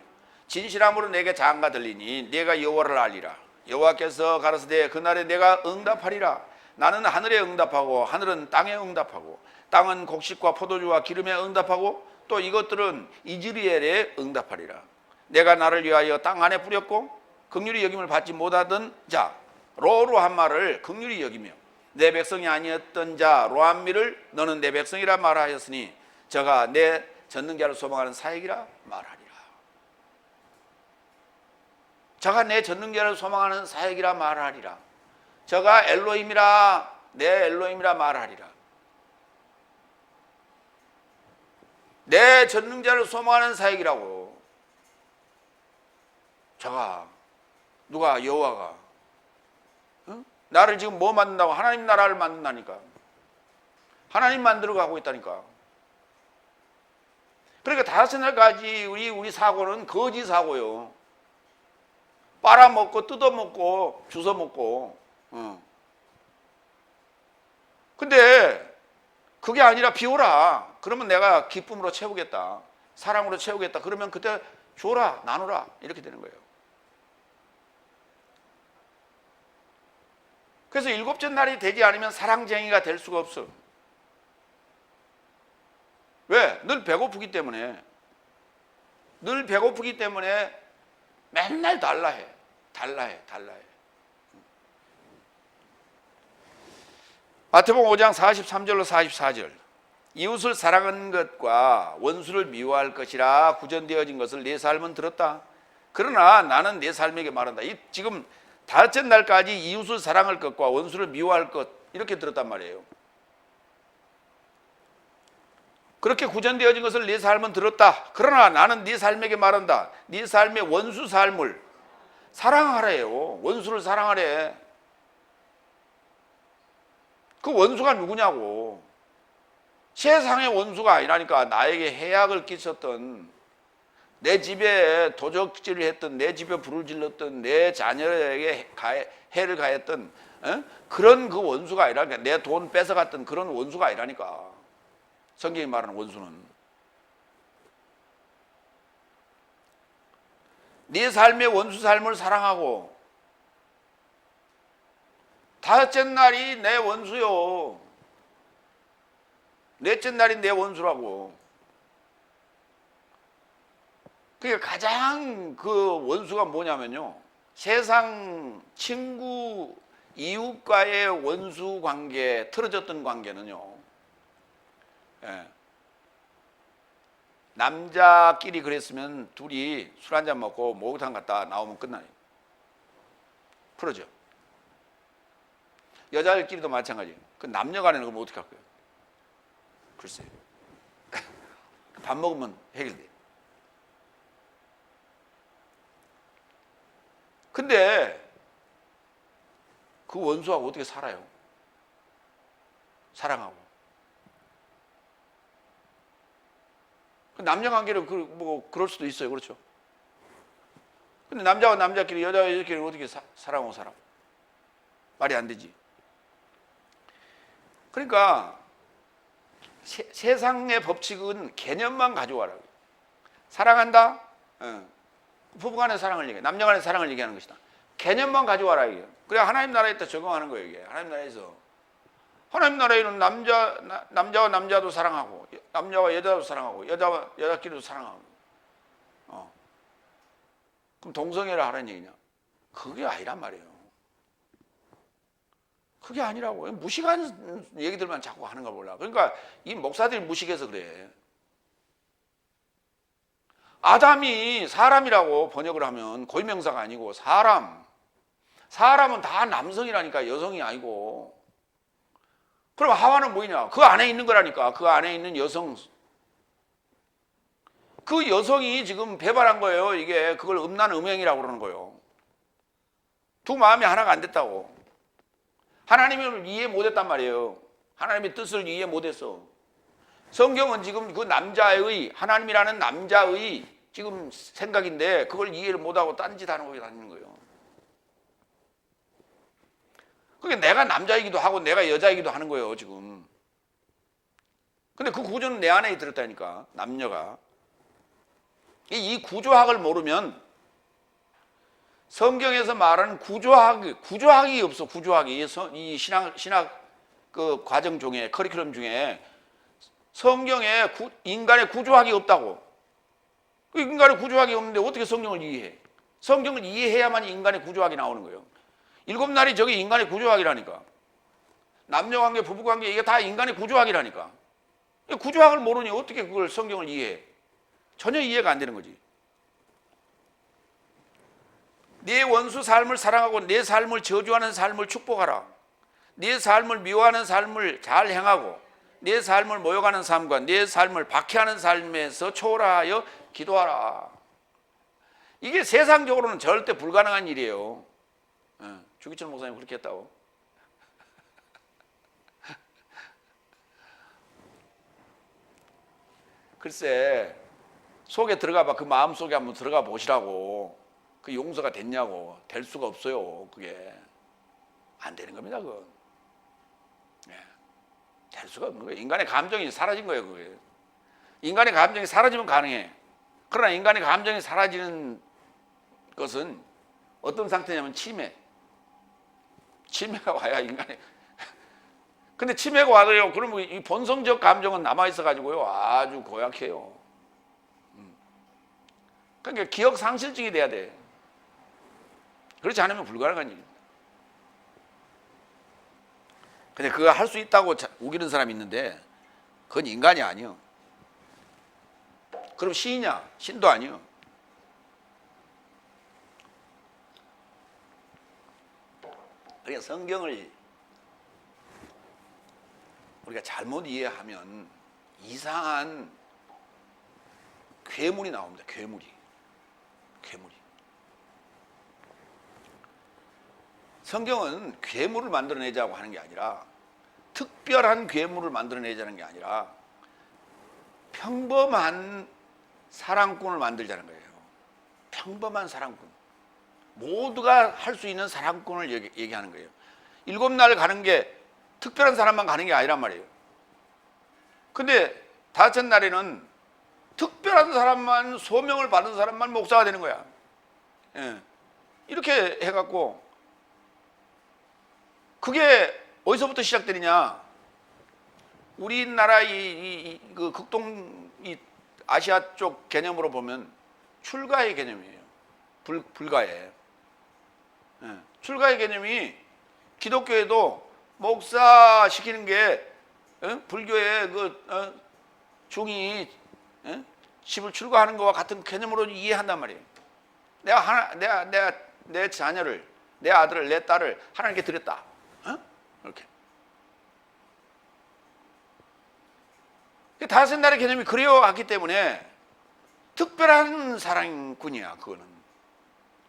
진실함으로 내게 장가들리니 내가 여호와를 알리라. 여호와께서 가라사대 그날에 내가 응답하리라. 나는 하늘에 응답하고 하늘은 땅에 응답하고 땅은 곡식과 포도주와 기름에 응답하고 또 이것들은 이즈리엘에 응답하리라. 내가 나를 위하여 땅 안에 뿌렸고 긍휼히 여김을 받지 못하던 자 로로 한 말을 긍휼히 여기며 내 백성이 아니었던 자 로암미를 너는 내 백성이라 말하였으니 저가 내 전능자를 소망하는 사역이라 말하리라. 저가 내 전능자를 소망하는 사역이라 말하리라. 저가 엘로힘이라 내 엘로힘이라 말하리라. 내 전능자를 소망하는 사역이라고. 저가 누가 여호와가 나를 지금 뭐 만든다고? 하나님 나라를 만든다니까. 하나님 만들어 가고 있다니까. 그러니까 다섯 날까지 우리 사고는 거지 사고요. 빨아먹고 뜯어먹고 주워먹고. 근데 그게 아니라 비워라. 그러면 내가 기쁨으로 채우겠다. 사랑으로 채우겠다. 그러면 그때 줘라, 나누라. 이렇게 되는 거예요. 그래서 일곱째 날이 되지 않으면 사랑쟁이가 될 수가 없어. 왜? 늘 배고프기 때문에. 늘 배고프기 때문에 맨날 달라해. 마태복음 5장 43절로 44절. 이웃을 사랑하는 것과 원수를 미워할 것이라 구전되어진 것을 내 삶은 들었다. 그러나 나는 내 삶에게 말한다. 지금 다섯째 날까지 이웃을 사랑할 것과 원수를 미워할 것, 이렇게 들었단 말이에요. 그렇게 구전되어진 것을 네 삶은 들었다. 그러나 나는 네 삶에게 말한다. 네 삶의 원수 삶을 사랑하래요. 원수를 사랑하래. 그 원수가 누구냐고. 세상의 원수가 아니라니까. 나에게 해악을 끼쳤던, 내 집에 도적질을 했던, 내 집에 불을 질렀던, 내 자녀에게 해를 가했던 그런 그 원수가 아니라니까. 내 돈 뺏어갔던 그런 원수가 아니라니까. 성경이 말하는 원수는. 네 삶의 원수 삶을 사랑하고 다섯째 날이 내 원수요. 넷째 날이 내 원수라고. 그러니까 가장 그 원수가 뭐냐면요. 세상 친구, 이웃과의 원수 관계, 틀어졌던 관계는요. 예. 남자끼리 그랬으면 둘이 술 한잔 먹고 목욕탕 갔다 나오면 끝나요. 풀어져. 여자들끼리도 마찬가지예요. 그 남녀 간에는 그럼 어떻게 할 거예요? 글쎄요. 밥 먹으면 해결돼요. 근데 그 원수하고 어떻게 살아요? 사랑하고. 남녀 관계는 뭐 그럴 수도 있어요. 그렇죠? 근데 남자와 남자끼리, 여자와 여자끼리 어떻게 사랑하고 살아? 말이 안 되지. 그러니까 세상의 법칙은 개념만 가져와라고. 사랑한다? 부부간의 사랑을 얘기해. 남녀간의 사랑을 얘기하는 것이다. 개념만 가져와라 이게. 그래 하나님 나라에 다 적용하는 거예요 이게. 하나님 나라에서. 하나님 나라에는 남자와 남자도 사랑하고, 남자와 여자도 사랑하고, 여자와 여자끼리도 사랑하고. 그럼 동성애를 하라는 얘기냐? 그게 아니란 말이에요. 그게 아니라고. 무식한 얘기들만 자꾸 하는 거 몰라. 그러니까 이 목사들이 무식해서 그래. 아담이 사람이라고 번역을 하면 고유명사가 아니고 사람. 사람은 다 남성이라니까 여성이 아니고. 그럼 하와는 뭐냐? 그 안에 있는 거라니까. 그 안에 있는 여성. 그 여성이 지금 배반한 거예요. 이게 그걸 음란음행이라고 그러는 거예요. 두 마음이 하나가 안 됐다고. 하나님을 이해 못했단 말이에요. 하나님의 뜻을 이해 못했어. 성경은 지금 그 남자의, 하나님이라는 남자의 지금 생각인데 그걸 이해를 못하고 딴짓 하는 거에 다니는 거예요. 그게 내가 남자이기도 하고 내가 여자이기도 하는 거예요 지금. 근데 그 구조는 내 안에 들었다니까. 남녀가. 이 구조학을 모르면 성경에서 말하는 구조학이 없어. 구조학이 이 신학 그 과정 중에, 커리큘럼 중에 성경에 인간의 구조학이 없다고. 인간의 구조학이 없는데 어떻게 성경을 이해해? 성경을 이해해야만 인간의 구조학이 나오는 거예요. 7날이 저게 인간의 구조학이라니까. 남녀관계, 부부관계 이게 다 인간의 구조학이라니까. 구조학을 모르니 어떻게 그걸 성경을 이해해? 전혀 이해가 안 되는 거지. 네 원수 삶을 사랑하고 네 삶을 저주하는 삶을 축복하라. 네 삶을 미워하는 삶을 잘 행하고 네 삶을 모욕하는 삶과 네 삶을 박해하는 삶에서 초월하여 기도하라. 이게 세상적으로는 절대 불가능한 일이에요. 주기철 목사님 그렇게 했다고. 글쎄 속에 들어가 봐. 그 마음 속에 한번 들어가 보시라고. 그 용서가 됐냐고. 될 수가 없어요. 그게 안 되는 겁니다. 그건. 될 수가 없는 거예요. 인간의 감정이 사라진 거예요. 그게. 인간의 감정이 사라지면 가능해. 그러나 인간의 감정이 사라지는 것은 어떤 상태냐면 치매가 와야 인간의. 근데 치매가 와도요. 그러면 이 본성적 감정은 남아 있어 가지고요. 아주 고약해요. 그러니까 기억 상실증이 돼야 돼. 그렇지 않으면 불가능한 일입니다. 근데 그거 할 수 있다고 우기는 사람이 있는데 그건 인간이 아니요. 그럼 신이냐? 신도 아니요. 그러니까 성경을 우리가 잘못 이해하면 이상한 괴물이 나옵니다. 괴물이. 성경은 괴물을 만들어내자고 하는 게 아니라, 특별한 괴물을 만들어내자는 게 아니라 평범한 사랑꾼을 만들자는 거예요. 평범한 사랑꾼. 모두가 할 수 있는 사랑꾼을 얘기하는 거예요. 7날 가는 게 특별한 사람만 가는 게 아니란 말이에요. 근데 5째 날에는 특별한 사람만, 소명을 받은 사람만 목사가 되는 거야. 예. 이렇게 해갖고, 그게 어디서부터 시작되느냐? 우리나라 그 극동 아시아 쪽 개념으로 보면 출가의 개념이에요. 불가의. 예. 출가의 개념이 기독교에도 목사 시키는 게 불교의 중이 집을 출가하는 것과 같은 개념으로 이해한단 말이에요. 내 자녀를, 내 아들을, 내 딸을 하나님께 드렸다. 이렇게. 5째 날의 개념이 그려왔기 때문에 특별한 사랑꾼이야. 그거는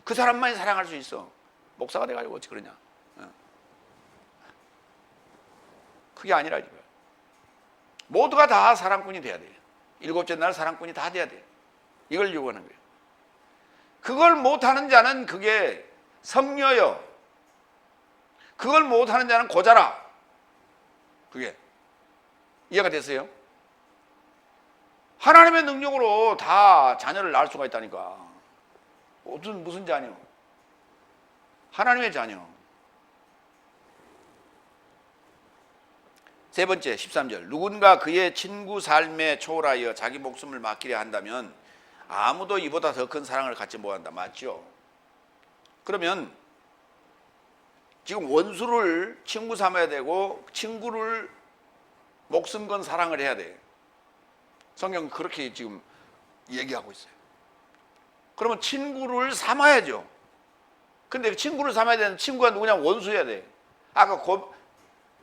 그 사람만이 사랑할 수 있어. 목사가 돼가지고 어찌 그러냐. 그게 아니라 이거야. 모두가 다 사랑꾼이 돼야 돼. 7째 날 사랑꾼이 다 돼야 돼. 이걸 요구하는 거예요. 그걸 못하는 자는 그게 성녀여. 그걸 못하는 자는 고자라. 그게 이해가 됐어요? 하나님의 능력으로 다 자녀를 낳을 수가 있다니까. 무슨 자녀? 하나님의 자녀. 세 번째 13절. 누군가 그의 친구 삶에 초월하여 자기 목숨을 맡기려 한다면 아무도 이보다 더 큰 사랑을 갖지 못한다. 맞죠? 그러면 지금 원수를 친구 삼아야 되고 친구를 목숨 건 사랑을 해야 돼. 성경은 그렇게 지금 얘기하고 있어요. 그러면 친구를 삼아야죠. 근데 친구를 삼아야 되는 친구가 누구냐? 원수여야 돼. 아까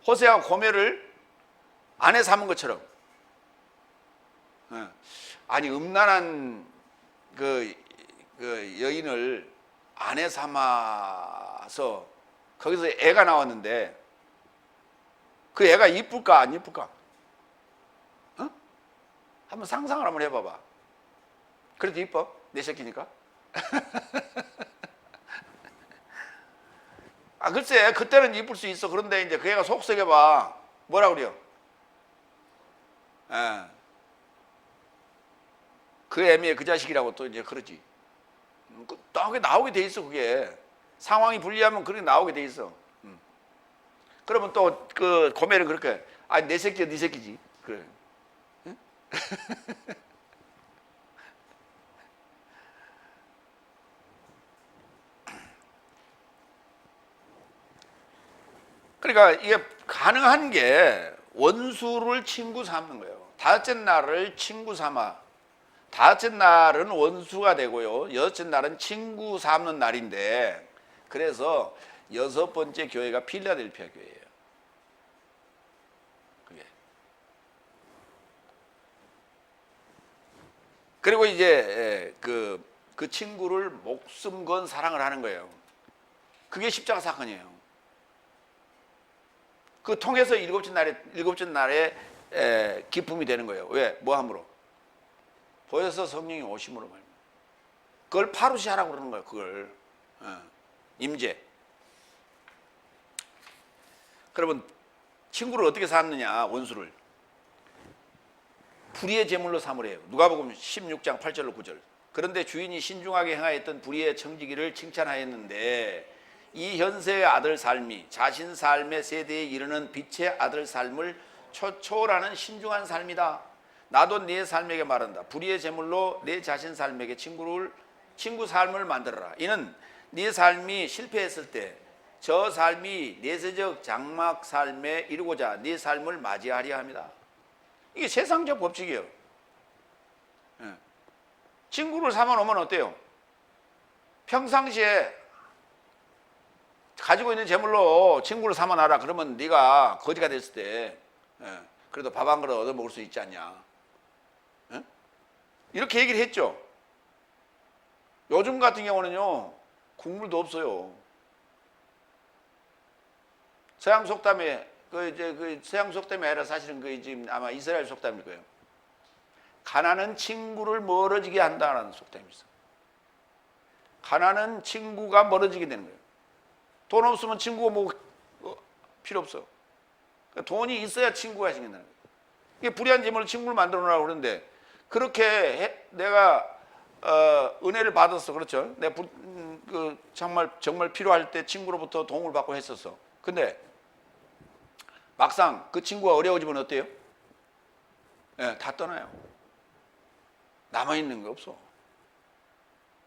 호세아가 고멜을 아내 삼은 것처럼. 아니 음란한 그 여인을 아내 삼아서 거기서 애가 나왔는데 그 애가 이쁠까 안 이쁠까? 한번 상상을 한번 해봐봐. 그래도 이뻐? 내 새끼니까? 글쎄 그때는 이쁠 수 있어. 그런데 이제 그 애가 속썩여봐. 뭐라 그래요? 그 애미의 그 자식이라고 또 이제 그러지. 나오게 돼 있어. 그게 상황이 불리하면 그렇게 나오게 돼 있어. 그러면 또 그 고멜은 그렇게 내 새끼야 네 새끼지. 그래. 그러니까 이게 가능한 게 원수를 친구 삼는 거예요. 5째 날을 친구 삼아. 5째 날은 원수가 되고요. 6째 날은 친구 삼는 날인데, 그래서 6번째 교회가 필라델피아 교회예요. 그게. 그리고 이제 그 친구를 목숨 건 사랑을 하는 거예요. 그게 십자가 사건이에요. 그 통해서 7째 날에 기쁨이 되는 거예요. 왜? 뭐함으로? 보여서 성령이 오심으로 말이야. 그걸 파루시아라고 그러는 거예요. 그걸 임재. 그러면 친구를 어떻게 삼느냐? 원수를 불의의 제물로 삼으래요. 누가복음 16장 8절로 9절. 그런데 주인이 신중하게 행하였던 불의의 청지기를 칭찬하였는데 이 현세의 아들 삶이 자신 삶의 세대에 이르는 빛의 아들 삶을 초월하는 신중한 삶이다. 나도 네 삶에게 말한다. 불의의 제물로 내 자신 삶에게 친구 삶을 만들어라. 이는 네 삶이 실패했을 때 저 삶이 내세적 장막 삶에 이루고자 네 삶을 맞이하려 합니다. 이게 세상적 법칙이에요. 친구를 삼아놓으면 어때요? 평상시에 가지고 있는 재물로 친구를 삼아놔라. 그러면 네가 거지가 됐을 때 예, 그래도 밥 한 그릇 얻어 먹을 수 있지 않냐. 예? 이렇게 얘기를 했죠. 요즘 같은 경우는요, 국물도 없어요. 서양 속담에 서양 속담이 아니라 사실은 지금 아마 이스라엘 속담일 거예요. 가난은 친구를 멀어지게 한다는 속담이 있어. 가난은 친구가 멀어지게 되는 거예요. 돈 없으면 친구가 필요 없어. 돈이 있어야 친구가 생긴다는 거예요. 이게 불의한 짐을 친구를 만들어 놓으라고 그러는데, 그렇게 내가 은혜를 받았어. 그렇죠? 내가 정말 필요할 때 친구로부터 도움을 받고 했었어. 근데 막상 그 친구가 어려워지면 어때요? 예, 다 떠나요. 남아있는 게 없어.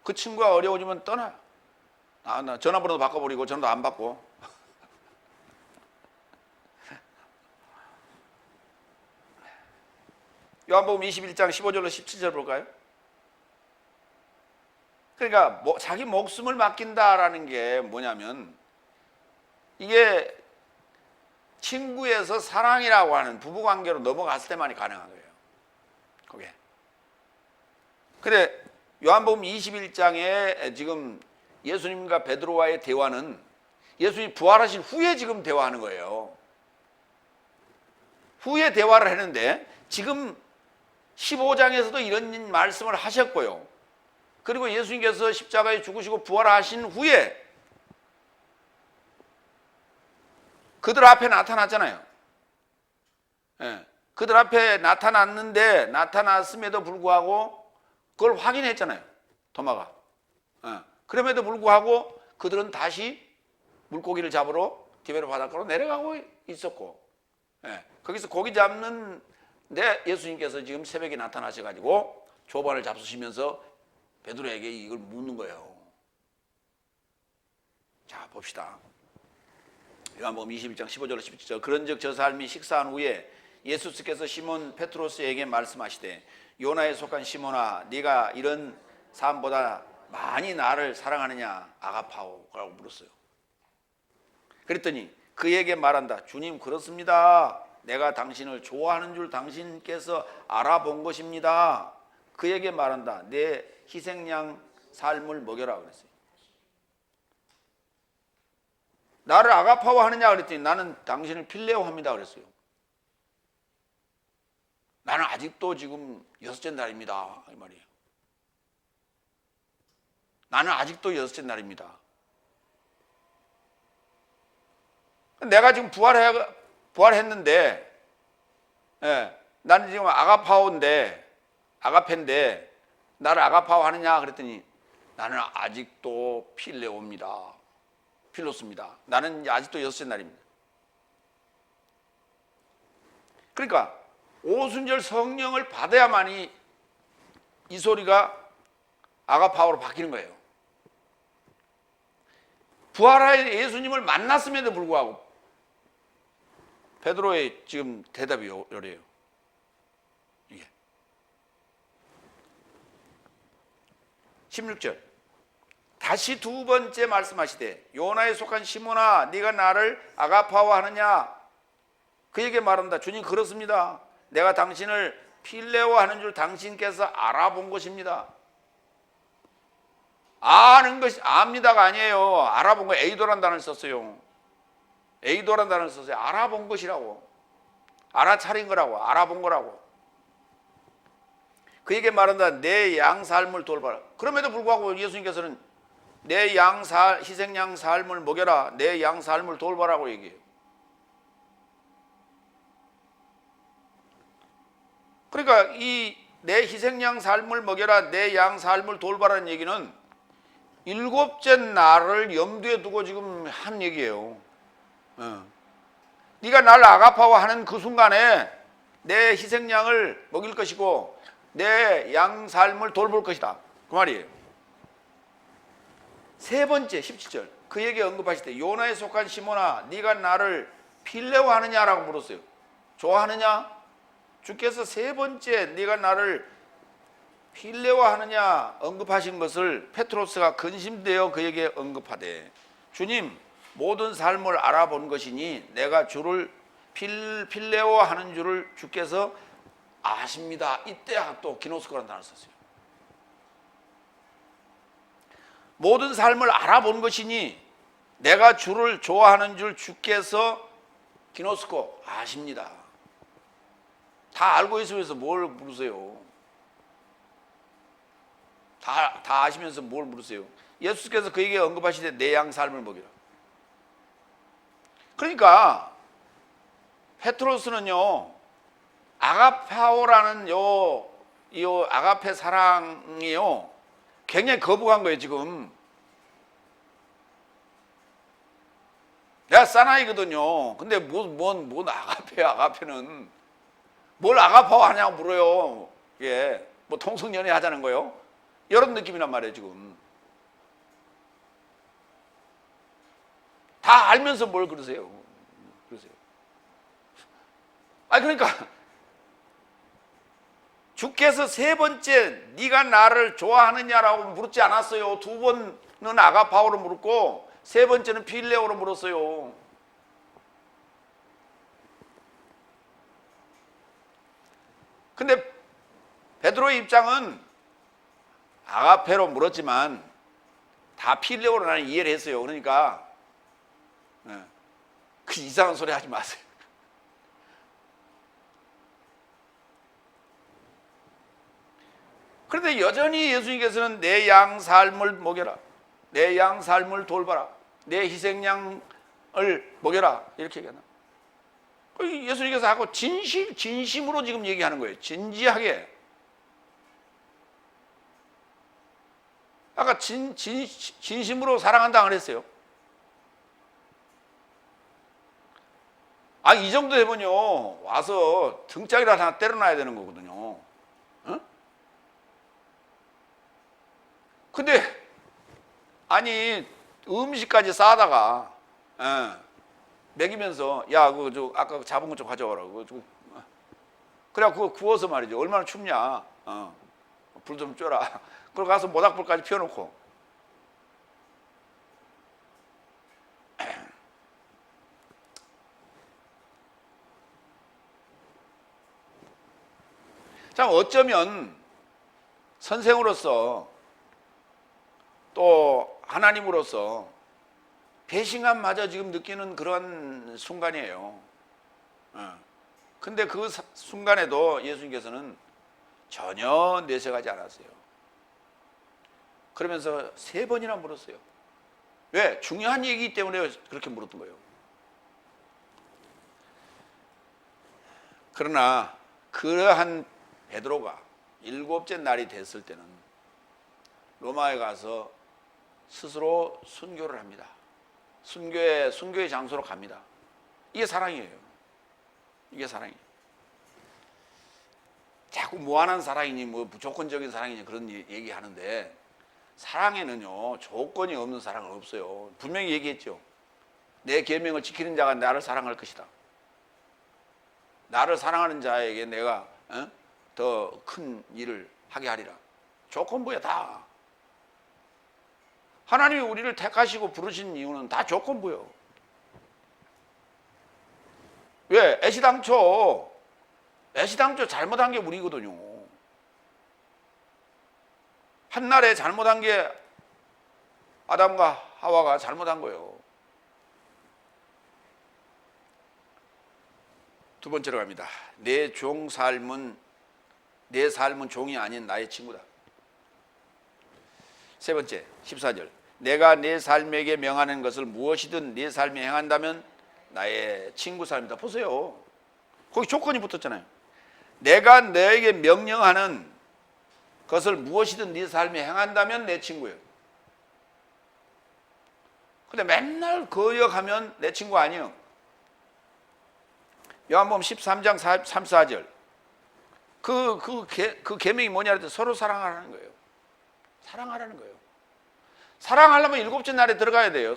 그 친구가 어려워지면 떠나. 나 전화번호도 바꿔버리고 전화도 안 받고. 요한복음 21장 15절로 17절 볼까요? 그러니까 자기 목숨을 맡긴다라는 게 뭐냐면, 이게 친구에서 사랑이라고 하는 부부관계로 넘어갔을 때만이 가능한 거예요. 그게. 근데 요한복음 21장에 지금 예수님과 베드로와의 대화는 예수님이 부활하신 후에 지금 대화하는 거예요. 후에 대화를 했는데 지금 15장에서도 이런 말씀을 하셨고요. 그리고 예수님께서 십자가에 죽으시고 부활하신 후에 그들 앞에 나타났잖아요. 예, 그들 앞에 나타났음에도 불구하고 그걸 확인했잖아요. 토마가. 예, 그럼에도 불구하고 그들은 다시 물고기를 잡으러 디베르 바닷가로 내려가고 있었고, 예, 거기서 고기 잡는데 예수님께서 지금 새벽에 나타나셔가지고 조반을 잡수시면서 베드로에게 이걸 묻는 거예요. 자, 봅시다. 요한복음 21장 15절로 17절. 그런즉 저 사람이 식사한 후에 예수께서 시몬 페트로스에게 말씀하시되, 요나에 속한 시몬아, 네가 이런 사람보다 많이 나를 사랑하느냐? 아가파오라고 물었어요. 그랬더니 그에게 말한다. 주님, 그렇습니다. 내가 당신을 좋아하는 줄 당신께서 알아본 것입니다. 그에게 말한다. 내 희생양 삶을 먹여라 그랬어요. 나를 아가파오 하느냐 그랬더니 나는 당신을 필레오 합니다 그랬어요. 나는 아직도 지금 6째 날입니다 이 말이에요. 나는 아직도 6째 날입니다. 내가 지금 부활했는데, 예, 나는 지금 아가페인데 나를 아가파오 하느냐 그랬더니 나는 아직도 필레오입니다. 필로스입니다. 나는 아직도 6째 날입니다. 그러니까 오순절 성령을 받아야만이 이 소리가 아가파오로 바뀌는 거예요. 부활한 예수님을 만났음에도 불구하고 베드로의 지금 대답이 이래요. 이게 16절. 다시 두 번째 말씀하시되, 요나에 속한 시몬아, 네가 나를 아가파오 하느냐? 그에게 말한다. 주님, 그렇습니다. 내가 당신을 필레오 하는 줄 당신께서 알아본 것입니다. 아는 것이 압니다가 아니에요. 알아본 거. 에이도란 단어를 썼어요. 에이도란 단어를 썼어요. 알아본 것이라고. 알아차린 거라고. 알아본 거라고. 그에게 말한다. 내 양 삶을 돌봐라. 그럼에도 불구하고 예수님께서는 내 희생양 삶을 먹여라. 내 양 삶을 돌봐라고 얘기해요. 그러니까 이 내 희생양 삶을 먹여라, 내 양 삶을 돌봐라는 얘기는 7째 날을 염두에 두고 지금 한 얘기예요. 네가 나를 아가파오 하는 그 순간에 내 희생양을 먹일 것이고 내 양 삶을 돌볼 것이다. 그 말이에요. 세 번째 17절. 그에게 언급하실 때, 요나에 속한 시몬아, 네가 나를 필레오 하느냐라고 물었어요. 좋아하느냐? 주께서 세 번째 네가 나를 필레오 하느냐 언급하신 것을 페트로스가 근심되어 그에게 언급하되, 주님, 모든 삶을 알아본 것이니 내가 주를 필레오 하는 줄을 주께서 아십니다. 이때 또 기노스코라는 단어를 썼어요. 모든 삶을 알아본 것이니 내가 주를 좋아하는 줄 주께서 기노스코 아십니다. 다 알고 있으면서 뭘 물으세요? 다 아시면서 뭘 물으세요? 예수께서 그에게 언급하시되 내 양 삶을 먹이라. 그러니까 페트로스는요, 아가파오라는 이 아가페 사랑이요, 굉장히 거부한 거예요. 지금 내가 사나이거든요. 근데 뭔 아가페는 뭘 아가파오 하냐고 물어요. 이게 뭐 동성연애 하자는 거요? 이런 느낌이란 말이에요. 지금 다 알면서 뭘 그러세요? 그러니까 주께서 세 번째 네가 나를 좋아하느냐라고 물었지 않았어요. 두 번은 아가파오로 물었고 세 번째는 필레오로 물었어요. 근데 베드로의 입장은 아가페로 물었지만 다 필레오로 나는 이해를 했어요. 그러니까 그 이상한 소리 하지 마세요. 그런데 여전히 예수님께서는 내 양 삶을 먹여라, 내 양 삶을 돌봐라, 내 희생양을 먹여라 이렇게 얘기하나? 예수님께서 하고 진심으로 지금 얘기하는 거예요. 진지하게. 아까 진심으로 사랑한다 그랬어요. 이 정도 되면요 와서 등짝이라도 하나 때려놔야 되는 거거든요. 근데 음식까지 싸다가 먹이면서 야 그거 아까 잡은 거 좀 가져와라. 그래 그거 구워서 말이죠. 얼마나 춥냐. 불 좀 쬐라. 그리고 가서 모닥불까지 피워놓고 참 어쩌면 선생으로서 또 하나님으로서 배신감마저 지금 느끼는 그런 순간이에요. 근데 그 순간에도 예수님께서는 전혀 내색하지 않았어요. 그러면서 세 번이나 물었어요. 왜? 중요한 얘기이기 때문에 그렇게 물었던 거예요. 그러나 그러한 베드로가 7째 날이 됐을 때는 로마에 가서 스스로 순교를 합니다. 순교의 장소로 갑니다. 이게 사랑이에요. 이게 사랑이에요. 자꾸 무한한 사랑이니 뭐 무조건적인 사랑이니 그런 얘기 하는데 사랑에는요 조건이 없는 사랑은 없어요. 분명히 얘기했죠. 내 계명을 지키는 자가 나를 사랑할 것이다. 나를 사랑하는 자에게 내가 더 큰 일을 하게 하리라. 조건부야 다. 하나님이 우리를 택하시고 부르신 이유는 다 조건부요. 왜? 애시당초 잘못한 게 우리거든요. 한날에 잘못한 게 아담과 하와가 잘못한 거예요. 두 번째로 갑니다. 내 삶은 종이 아닌 나의 친구다. 세 번째 14절. 내가 내 삶에게 명하는 것을 무엇이든 내 삶에 행한다면 나의 친구 삶이다. 보세요. 거기 조건이 붙었잖아요. 내가 너에게 명령하는 것을 무엇이든 네 삶에 행한다면 내 친구예요. 근데 맨날 거역하면 내 친구 아니에요. 요한복음 13장 3, 4절. 그 계명이 뭐냐 그랬더니 서로 사랑하라는 거예요. 사랑하라는 거예요. 사랑하려면 7째 날에 들어가야 돼요.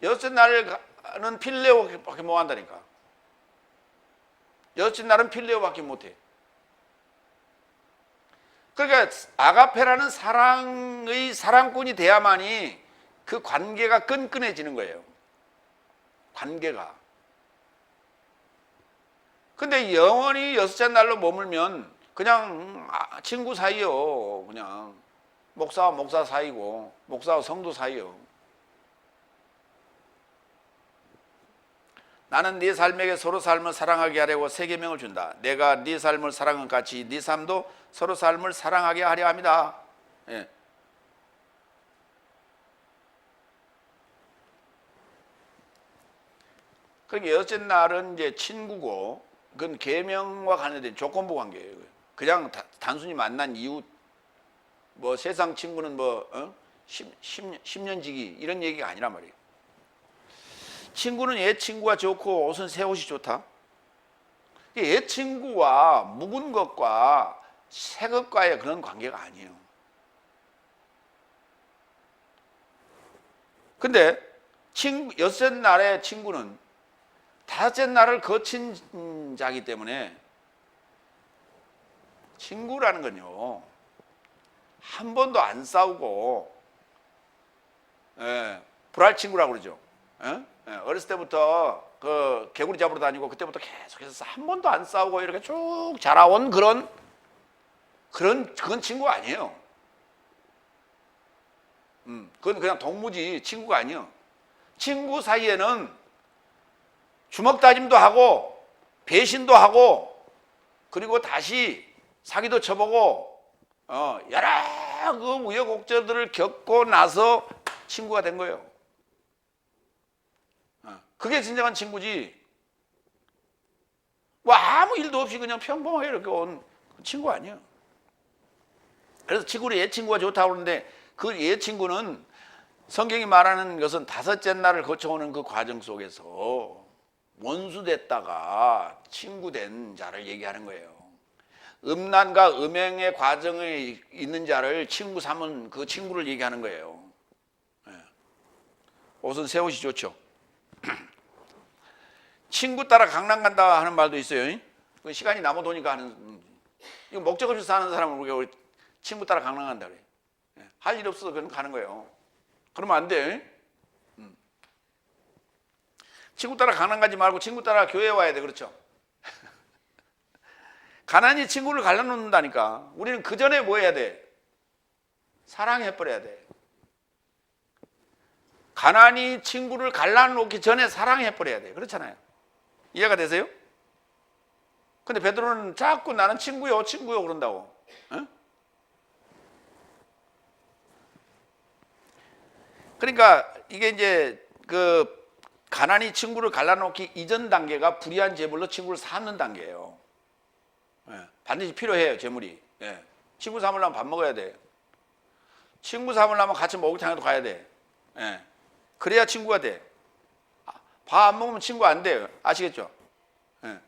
6째 날은 필레오밖에 못 한다니까. 6째 날은 필레오밖에 못 해. 그러니까 아가페라는 사랑의 사랑꾼이 돼야만이 그 관계가 끈끈해지는 거예요. 관계가. 근데 영원히 여섯째 날로 머물면 그냥 친구 사이요. 그냥 목사와 목사 사이고 목사와 성도 사이요. 나는 네 삶에게 서로 삶을 사랑하게 하려고 세 계명을 준다. 내가 네 삶을 사랑한 같이 네 삶도 서로 삶을 사랑하게 하려 합니다. 예. 그러니까 여섯째 날은 이제 친구고 그건 계명과 관련된 조건부 관계예요. 그냥 단순히 만난 이유 뭐 세상 친구는 뭐 10년 지기 이런 얘기가 아니란 말이에요. 친구는 옛 친구가 좋고 옷은 새 옷이 좋다. 옛 친구와 묵은 것과 새 것과의 그런 관계가 아니에요. 근데 여섯째 날의 친구는 다섯째 날을 거친 자기 때문에 친구라는 건요 한 번도 안 싸우고 불알 친구라고 그러죠. 어렸을 때부터 그 개구리 잡으러 다니고 그때부터 계속해서 한 번도 안 싸우고 이렇게 쭉 자라온 그건 친구가 아니에요. 그건 그냥 동무지 친구가 아니에요. 친구 사이에는 주먹 다짐도 하고 배신도 하고 그리고 다시 사기도 쳐보고 여러 그 우여곡절들을 겪고 나서 친구가 된 거예요. 그게 진정한 친구지. 뭐 아무 일도 없이 그냥 평범하게 이렇게 온 친구 아니에요. 그래서 친구는 옛 친구가 좋다고 그러는데 그 옛 친구는 성경이 말하는 것은 다섯째 날을 거쳐오는 그 과정 속에서 원수 됐다가 친구 된 자를 얘기하는 거예요. 음란과 음행의 과정에 있는 자를 친구 삼은 그 친구를 얘기하는 거예요. 옷은 새 옷이 좋죠. 친구 따라 강남 간다 하는 말도 있어요. 시간이 남아도니까 하는 이거 목적 없이 사는 사람은 우리가 친구 따라 강남 간다 그래. 할 일 없어서 그냥 가는 거예요. 그러면 안 돼. 친구 따라 강남 가지 말고 친구 따라 교회 와야 돼. 그렇죠? 가난이 친구를 갈라놓는다니까. 우리는 그 전에 뭐 해야 돼? 사랑해버려야 돼. 가난이 친구를 갈라놓기 전에 사랑해버려야 돼. 그렇잖아요. 이해가 되세요? 근데 베드로는 자꾸 나는 친구요, 친구요 그런다고. 그러니까 이게 이제 그 가난이 친구를 갈라놓기 이전 단계가 불의한 재물로 친구를 삼는 단계예요. 반드시 필요해요, 재물이. 친구 삼으려면 밥 먹어야 돼. 친구 삼으려면 같이 목욕탕에도 가야 돼. 그래야 친구가 돼. 밥 안 먹으면 친구 안 돼요. 아시겠죠?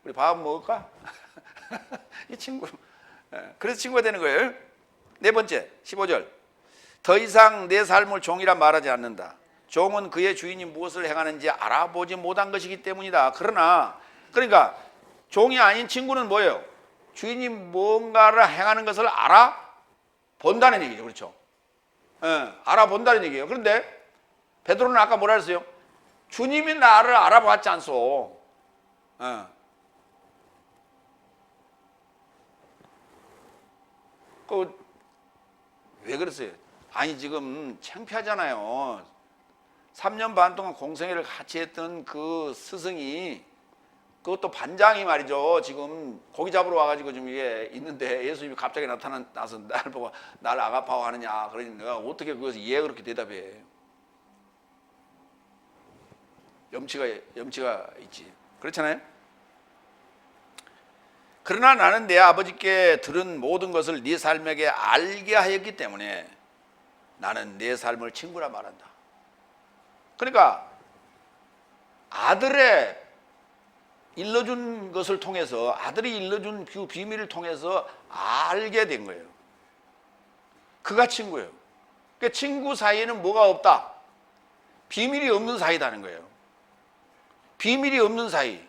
우리 밥 먹을까? 이 친구. 그래서 친구가 되는 거예요. 네 번째, 15절. 더 이상 내 삶을 종이라 말하지 않는다. 종은 그의 주인이 무엇을 행하는지 알아보지 못한 것이기 때문이다. 그러니까 종이 아닌 친구는 뭐예요? 주인이 뭔가를 행하는 것을 알아본다는 얘기죠. 그렇죠? 알아본다는 얘기예요. 그런데 베드로는 아까 뭐라 했어요? 주님이 나를 알아봤지 않소. 왜 그랬어요? 아니 지금 창피하잖아요. 3년 반 동안 공생애를 같이 했던 그 스승이 그것도 반장이 말이죠. 지금 고기 잡으러 와가지고 지금 이게 있는데 예수님이 갑자기 나타나서 나를 보고 나를 아가파워하느냐. 그러니 내가 어떻게 그것을 그렇게 대답해. 염치가 있지. 그렇잖아요. 그러나 나는 내 아버지께 들은 모든 것을 네 삶에게 알게 하였기 때문에 나는 내 삶을 친구라 말한다. 그러니까 아들의 일러준 것을 통해서 아들이 일러준 그 비밀을 통해서 알게 된 거예요. 그가 친구예요. 그러니까 친구 사이에는 뭐가 없다? 비밀이 없는 사이다는 거예요. 비밀이 없는 사이.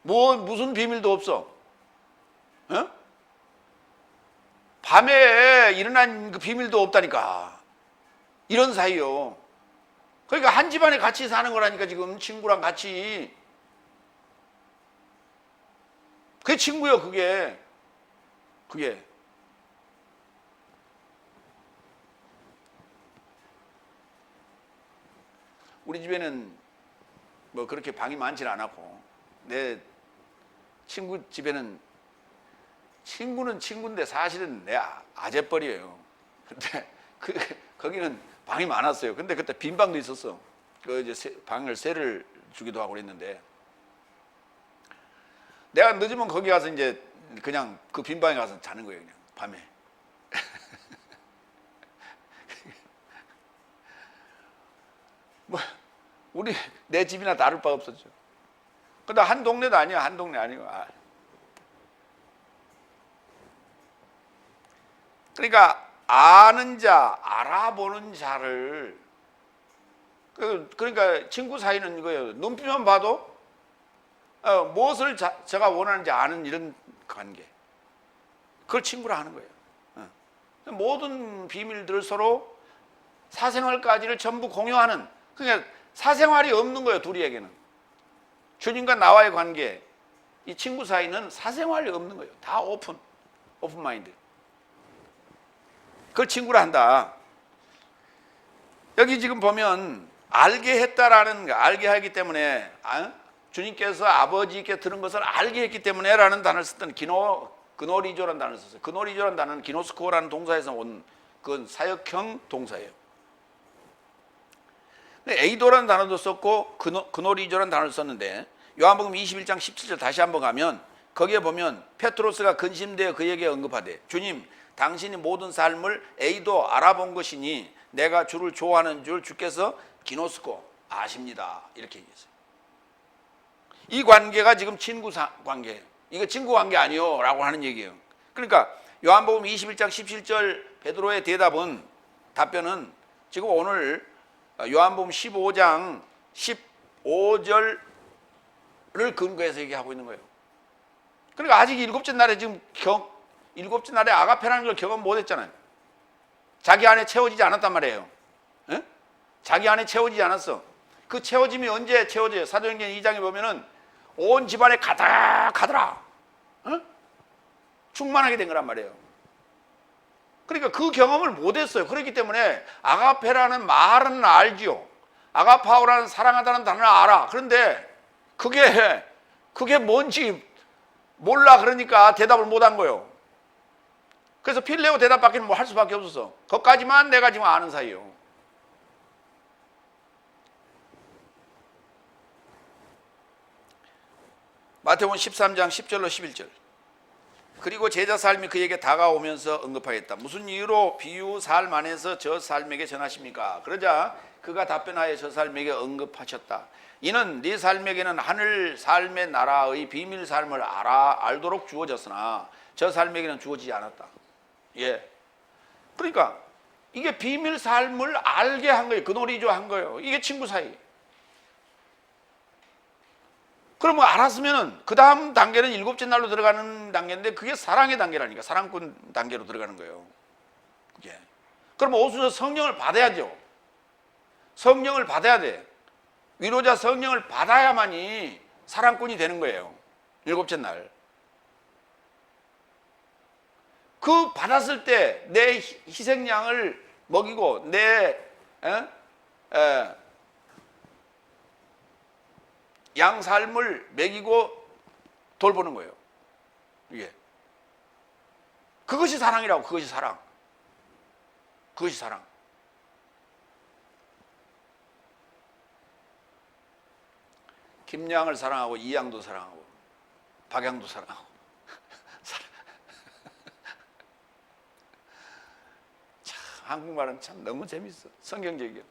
무슨 비밀도 없어. 밤에 일어난 그 비밀도 없다니까. 이런 사이요. 그러니까 한 집안에 같이 사는 거라니까 지금 친구랑 같이. 그게 친구요. 그게 우리 집에는 뭐 그렇게 방이 많지는 않았고, 내 친구 집에는, 친구는 친구인데 사실은 내 아재뻘이에요. 근데 거기는 방이 많았어요. 근데 그때 빈 방도 있었어. 그 이제 방을 세를 주기도 하고 그랬는데, 내가 늦으면 거기 가서 이제 그냥 그 빈 방에 가서 자는 거예요. 그냥 밤에. 뭐 내 집이나 다를 바 없었죠. 근데 한 동네도 아니야. 한 동네 아니고. 그러니까 아는 자, 알아보는 자를, 그러니까 친구 사이는 이거예요. 눈빛만 봐도 무엇을 제가 원하는지 아는 이런 관계. 그걸 친구라 하는 거예요. 모든 비밀들을 서로 사생활까지를 전부 공유하는, 그러니까 사생활이 없는 거예요. 둘이에게는. 주님과 나와의 관계, 이 친구 사이는 사생활이 없는 거예요. 다 오픈 마인드. 그걸 친구라 한다. 여기 지금 보면 알게 했다라는 거, 알게 하기 때문에, 주님께서 아버지께 들은 것을 알게 했기 때문에 라는 단어를 썼던 그노리조라는 단어를 썼어요. 그노리조라는 단어는 기노스코라는 동사에서 온 그건 사역형 동사예요. 에이도라는 단어도 썼고 그노리조라는 단어를 썼는데, 요한복음 21장 17절 다시 한번 가면 거기에 보면 페트로스가 근심되어 그에게 언급하되, 주님, 당신이 모든 삶을 에이도 알아본 것이니 내가 주를 좋아하는 줄 주께서 기노스코 아십니다. 이렇게 얘기했어요. 이 관계가 지금 친구 관계예요. 이거 친구 관계 아니요 라고 하는 얘기예요. 그러니까 요한복음 21장 17절 베드로의 답변은 지금 오늘 요한복음 15장 15절을 근거해서 얘기하고 있는 거예요. 그러니까 아직 일곱째 날에 일곱째 날에 아가페라는 걸 경험 못 했잖아요. 자기 안에 채워지지 않았단 말이에요. 에? 자기 안에 채워지지 않았어. 그 채워짐이 언제 채워져요? 사도행전 2장에 보면은 온 집안에 가득하더라. 충만하게 된 거란 말이에요. 그러니까 그 경험을 못 했어요. 그렇기 때문에 아가페라는 말은 알지요. 아가파오라는 사랑하다는 단어를 알아. 그런데 그게 뭔지 몰라. 그러니까 대답을 못 한 거예요. 그래서 필레오 대답밖에 뭐 할 수밖에 없었어. 그것까지만 내가 지금 아는 사이요. 마태복음 13장 10절로 11절. 그리고 제자 삶이 그에게 다가오면서 언급하였다. 무슨 이유로 비유 삶 안에서 저 삶에게 전하십니까? 그러자 그가 답변하여 저 삶에게 언급하셨다. 이는 네 삶에게는 하늘 삶의 나라의 비밀 삶을 알도록 주어졌으나 저 삶에게는 주어지지 않았다. 예. 그러니까 이게 비밀 삶을 알게 한 거예요. 그노리조 한 거예요. 이게 친구 사이. 그러면 알았으면은 그 다음 단계는 일곱째 날로 들어가는 단계인데, 그게 사랑의 단계라니까. 사랑꾼 단계로 들어가는 거예요. 예. 그럼 오순절 성령을 받아야죠. 성령을 받아야 돼. 위로자 성령을 받아야만이 사랑꾼이 되는 거예요. 일곱째 날. 그 받았을 때 내 희생양을 먹이고 내 양 삶을 먹이고 돌보는 거예요. 이게 그것이 사랑이라고. 그것이 사랑. 그것이 사랑. 김양을 사랑하고 이양도 사랑하고 박양도 사랑하고 참 한국말은 참 너무 재밌어. 성경적이야.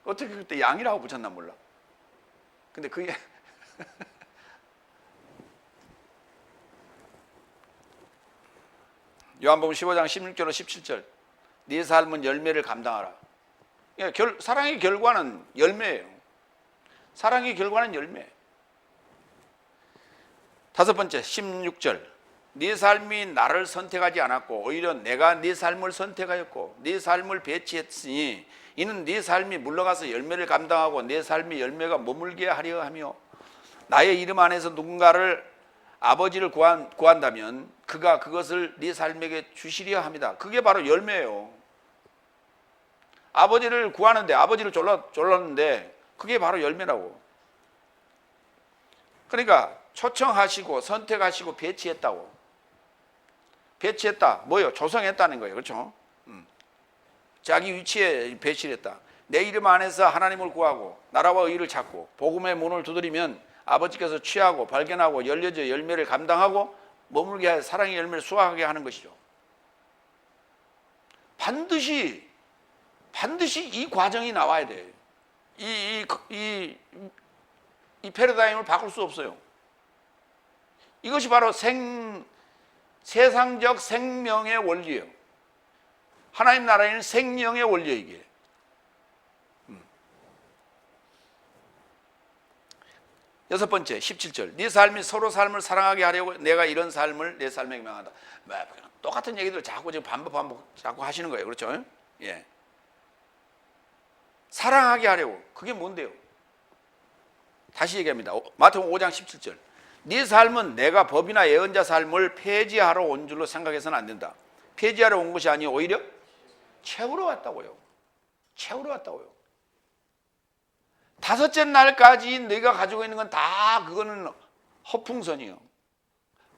어떻게 그때 양이라고 붙였나 몰라. 근데 그게 요한복음 15장 16절로 17절. 네 삶은 열매를 감당하라. 사랑의 결과는 열매예요. 사랑의 결과는 열매. 다섯 번째 16절. 네 삶이 나를 선택하지 않았고 오히려 내가 네 삶을 선택하였고 네 삶을 배치했으니 이는 네 삶이 물러가서 열매를 감당하고 네 삶이 열매가 머물게 하려 하며. 나의 이름 안에서 누군가를 아버지를 구한다면 그가 그것을 네 삶에게 주시려 합니다. 그게 바로 열매예요. 아버지를 구하는데, 아버지를 졸랐는데 그게 바로 열매라고. 그러니까 초청하시고 선택하시고 배치했다고. 배치했다. 뭐요? 조성했다는 거예요. 그렇죠? 자기 위치에 배치를 했다. 내 이름 안에서 하나님을 구하고 나라와 의를 찾고 복음의 문을 두드리면 아버지께서 취하고 발견하고 열려져 열매를 감당하고 머물게 해 사랑의 열매를 수확하게 하는 것이죠. 반드시 이 과정이 나와야 돼요. 이 패러다임을 바꿀 수 없어요. 이것이 바로 세상적 생명의 원리예요. 하나님 나라에는 생명의 원리예요, 이게. 여섯 번째, 17절. 네 삶이 서로 삶을 사랑하게 하려고 내가 이런 삶을 내 삶에 명한다. 똑같은 얘기들 자꾸 지금 반복 자꾸 하시는 거예요. 그렇죠? 예. 사랑하게 하려고. 그게 뭔데요? 다시 얘기합니다. 마태복음 5장 17절. 네 삶은 내가 법이나 예언자 삶을 폐지하러 온 줄로 생각해서는 안 된다. 폐지하러 온 것이 아니고 오히려 채우러 왔다고요. 채우러 왔다고요. 다섯째 날까지 네가 가지고 있는 건 다 그거는 허풍선이요.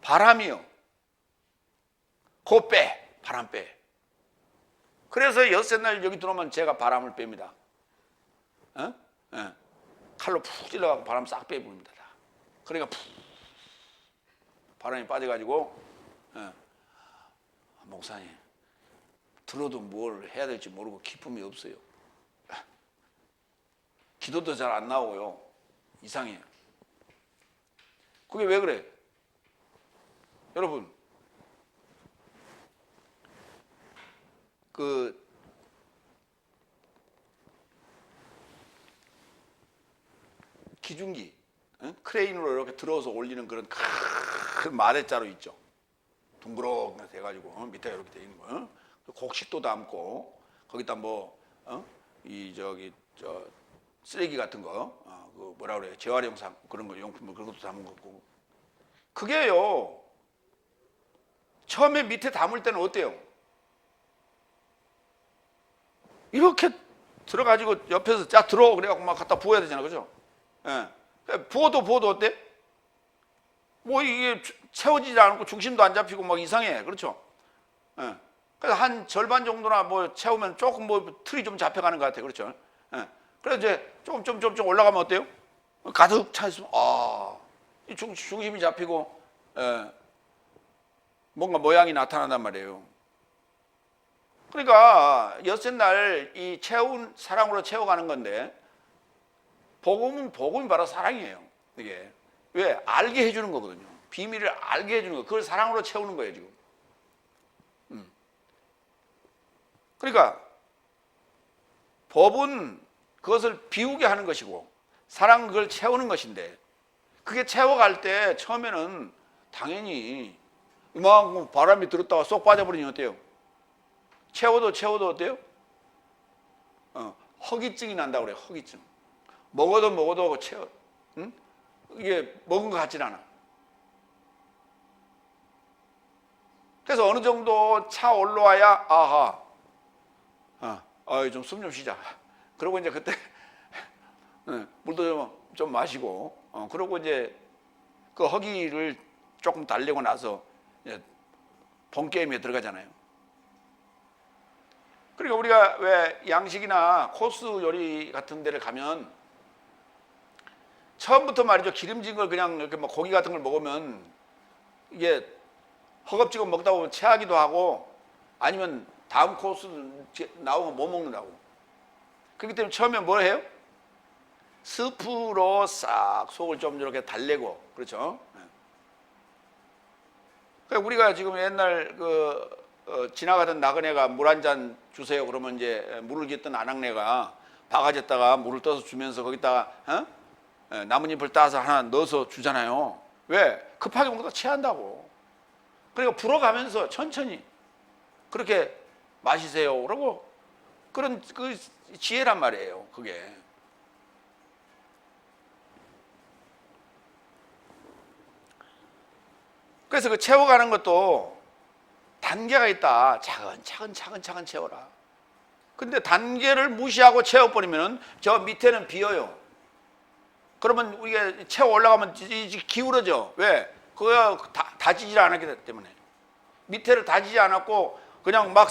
바람이요. 그거 빼. 바람 빼. 그래서 여섯째 날 여기 들어오면 제가 바람을 뺍니다. 칼로 푹 찔러가지고 바람 싹 빼버립니다. 그러니까 푹 바람이 빠져가지고 목사님 들어도 뭘 해야 될지 모르고 기쁨이 없어요. 기도도 잘 안 나오고요. 이상해요. 그게 왜 그래? 여러분 기중기 크레인으로 이렇게 들어서 올리는 그런 큰 마대자루 있죠. 둥그렇게 돼가지고 밑에 이렇게 돼 있는 거. 곡식도 담고 거기다 쓰레기 같은 거, 그 뭐라 그래요? 재활용 그런 거 용품 그런 것도 담은 거고. 그게요. 처음에 밑에 담을 때는 어때요? 이렇게 들어가지고 옆에서 자 들어 그래갖고 막 갖다 부어야 되잖아, 그죠? 예. 부어도 어때? 뭐 이게 채워지지 않고 중심도 안 잡히고 막 이상해, 그렇죠? 예. 그래서 한 절반 정도나 뭐 채우면 조금 뭐 틀이 좀 잡혀가는 것 같아, 그렇죠? 예. 그래서 이제 조금 올라가면 어때요? 가득 차 있으면 이 중심이 잡히고 뭔가 모양이 나타난단 말이에요. 그러니까 여섯 날 이 사랑으로 채워가는 건데 복음이 바로 사랑이에요. 이게 왜 알게 해주는 거거든요. 비밀을 알게 해주는 거, 그걸 사랑으로 채우는 거예요 지금. 그러니까 법은 그것을 비우게 하는 것이고 사랑은 그걸 채우는 것인데 그게 채워갈 때 처음에는 당연히 이만큼 바람이 들었다가 쏙 빠져버리면 어때요? 채워도 어때요? 허기증이 난다고 그래요. 허기증. 먹어도 이게 먹은 것 같진 않아. 그래서 어느 정도 차 올라와야 좀 숨 좀 쉬자. 그러고 이제 그때 물도 좀 마시고 그러고 이제 그 허기를 조금 달래고 나서 이제 본 게임에 들어가잖아요. 그러니까 우리가 왜 양식이나 코스 요리 같은 데를 가면 처음부터 말이죠. 기름진 걸 그냥 이렇게 뭐 고기 같은 걸 먹으면 이게 허겁지겁 먹다 보면 체하기도 하고 아니면 다음 코스 나오면 못 먹는다고. 그렇기 때문에 처음에 뭘 해요? 스프로 싹 속을 좀 이렇게 달래고, 그렇죠? 그러니까 우리가 지금 옛날 지나가던 나그네가 물 한 잔 주세요. 그러면 이제 물을 깃던 아낙네가 바가지에다가 물을 떠서 주면서 거기다가 나뭇잎을 따서 하나 넣어서 주잖아요. 왜? 급하게 먹다가 체한다고. 그러니까 불어가면서 천천히 그렇게 마시세요. 그러고 그런 그 지혜란 말이에요. 그게. 그래서 그 채워가는 것도 단계가 있다. 차근차근 채워라. 근데 단계를 무시하고 채워버리면 저 밑에는 비어요. 그러면 우리가 채워 올라가면 기울어져. 왜? 그거 다지질 않았기 때문에. 밑에를 다지지 않았고 그냥 막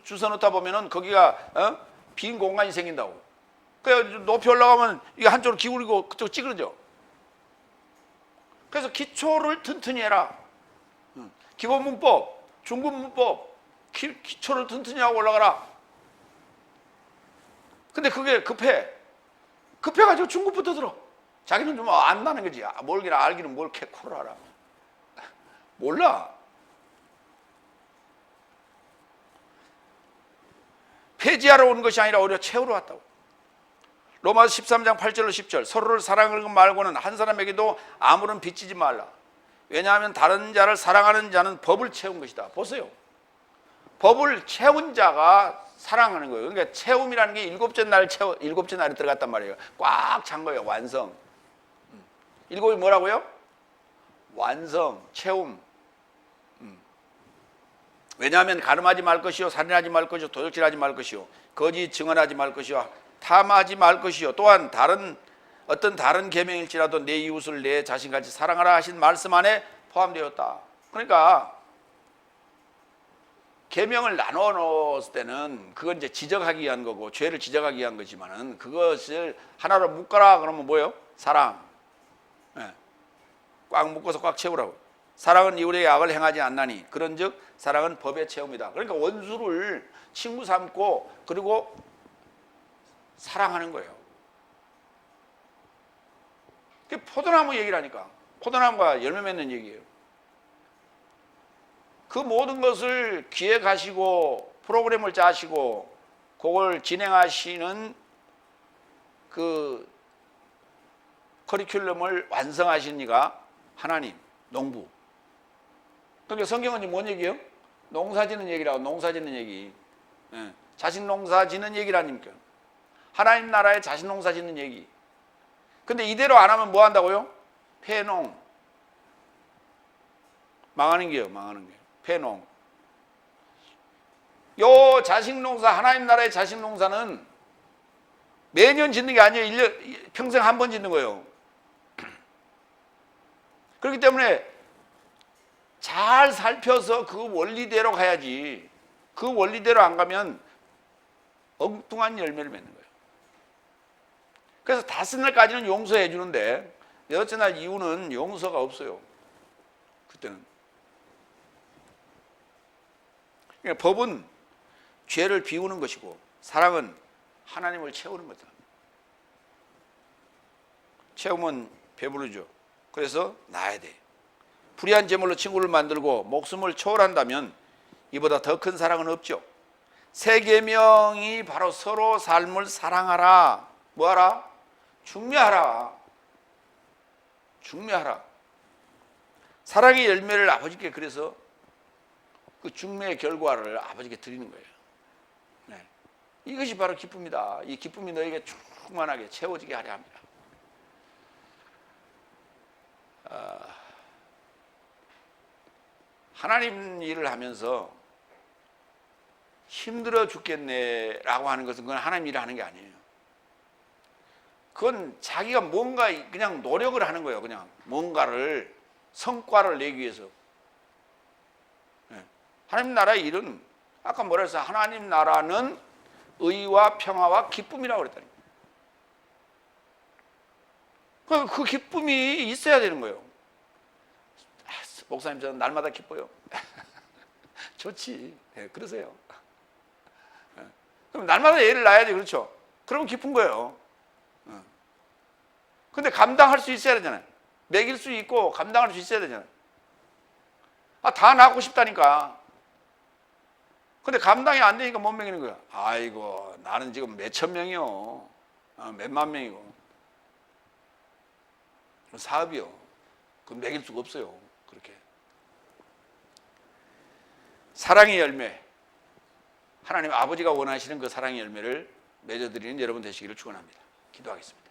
주워 놓다 보면은 거기가 빈 공간이 생긴다고. 그래서 높이 올라가면 이게 한쪽으로 기울이고 그쪽 찌그러져. 그래서 기초를 튼튼히 해라. 기본 문법, 중급 문법, 기초를 튼튼히 하고 올라가라. 근데 그게 급해가지고 중급부터 들어. 자기는 좀 안 나는 거지. 몰기는 알기는 뭘 캐코를 알아. 몰라. 폐지하러 온 것이 아니라 오히려 채우러 왔다고. 로마서 13장 8절로 10절. 서로를 사랑하는 것 말고는 한 사람에게도 아무런 빚지지 말라. 왜냐하면 다른 자를 사랑하는 자는 법을 채운 것이다. 보세요. 법을 채운 자가 사랑하는 거예요. 그러니까 채움이라는 게 일곱째 날에 들어갔단 말이에요. 꽉 찬 거예요. 완성. 일곱이 뭐라고요? 완성, 채움. 왜냐하면 가늠하지 말 것이요, 살인하지 말 것이요, 도적질하지 말 것이요, 거짓 증언하지 말 것이요, 탐하지 말 것이요, 또한 어떤 다른 계명일지라도 내 이웃을 내 자신같이 사랑하라 하신 말씀 안에 포함되었다. 그러니까 계명을 나눠 놓았을 때는 그건 이제 지적하기 위한 거고 죄를 지적하기 위한 거지만은 그것을 하나로 묶어라 그러면 뭐예요? 사랑. 네. 꽉 묶어서 꽉 채우라고. 사랑은 이웃에게 악을 행하지 않나니 그런즉 사랑은 법의 채움이다. 그러니까 원수를 친구 삼고 그리고 사랑하는 거예요. 그게 포도나무 얘기를 하니까 포도나무가 열매 맺는 얘기예요. 그 모든 것을 기획하시고 프로그램을 짜시고 그걸 진행하시는 그 커리큘럼을 완성하신 이가 하나님, 농부. 그러니까 성경은 뭔 얘기예요? 농사 짓는 얘기라고. 농사 짓는 얘기. 예. 자식 농사 짓는 얘기라니까. 하나님 나라에 자식 농사 짓는 얘기. 근데 이대로 안 하면 뭐 한다고요? 폐농. 망하는 게요. 망하는 게. 폐농. 요 자식 농사, 하나님 나라의 자식 농사는 매년 짓는 게 아니에요. 평생 한 번 짓는 거예요. 그렇기 때문에 잘 살펴서 그 원리대로 가야지. 그 원리대로 안 가면 엉뚱한 열매를 맺는 거예요. 그래서 다섯 날까지는 용서해 주는데 여섯째 날 이후는 용서가 없어요. 그때는. 그러니까 법은 죄를 비우는 것이고 사랑은 하나님을 채우는 거다. 채우면 배부르죠. 그래서 나야 돼. 불의한 제물로 친구를 만들고 목숨을 초월한다면 이보다 더 큰 사랑은 없죠. 세 계명이 바로 서로 삶을 사랑하라. 뭐하라? 중매하라. 중매하라. 사랑의 열매를 아버지께 그래서 그 중매의 결과를 아버지께 드리는 거예요. 네. 이것이 바로 기쁨이다. 이 기쁨이 너에게 충만하게 채워지게 하려 합니다. 하나님 일을 하면서 힘들어 죽겠네라고 하는 것은 그건 하나님 일을 하는 게 아니에요. 그건 자기가 뭔가 그냥 노력을 하는 거예요. 그냥 뭔가를 성과를 내기 위해서. 하나님 나라의 일은 아까 뭐라 했어요? 하나님 나라는 의와 평화와 기쁨이라고 그랬다니까. 그 기쁨이 있어야 되는 거예요. 목사님 저는 날마다 기뻐요. 좋지. 네, 그러세요. 그럼 날마다 애를 낳아야지. 그렇죠? 그러면 기쁜 거예요. 근데 감당할 수 있어야 되잖아요. 먹일 수 있고 감당할 수 있어야 되잖아요. 다 낳고 싶다니까. 근데 감당이 안 되니까 못 먹이는 거야. 아이고 나는 지금 몇천 명이요. 몇만 명이고. 사업이요. 그건 먹일 수가 없어요. 그렇게. 사랑의 열매. 하나님 아버지가 원하시는 그 사랑의 열매를 맺어드리는 여러분 되시기를 축원합니다. 기도하겠습니다.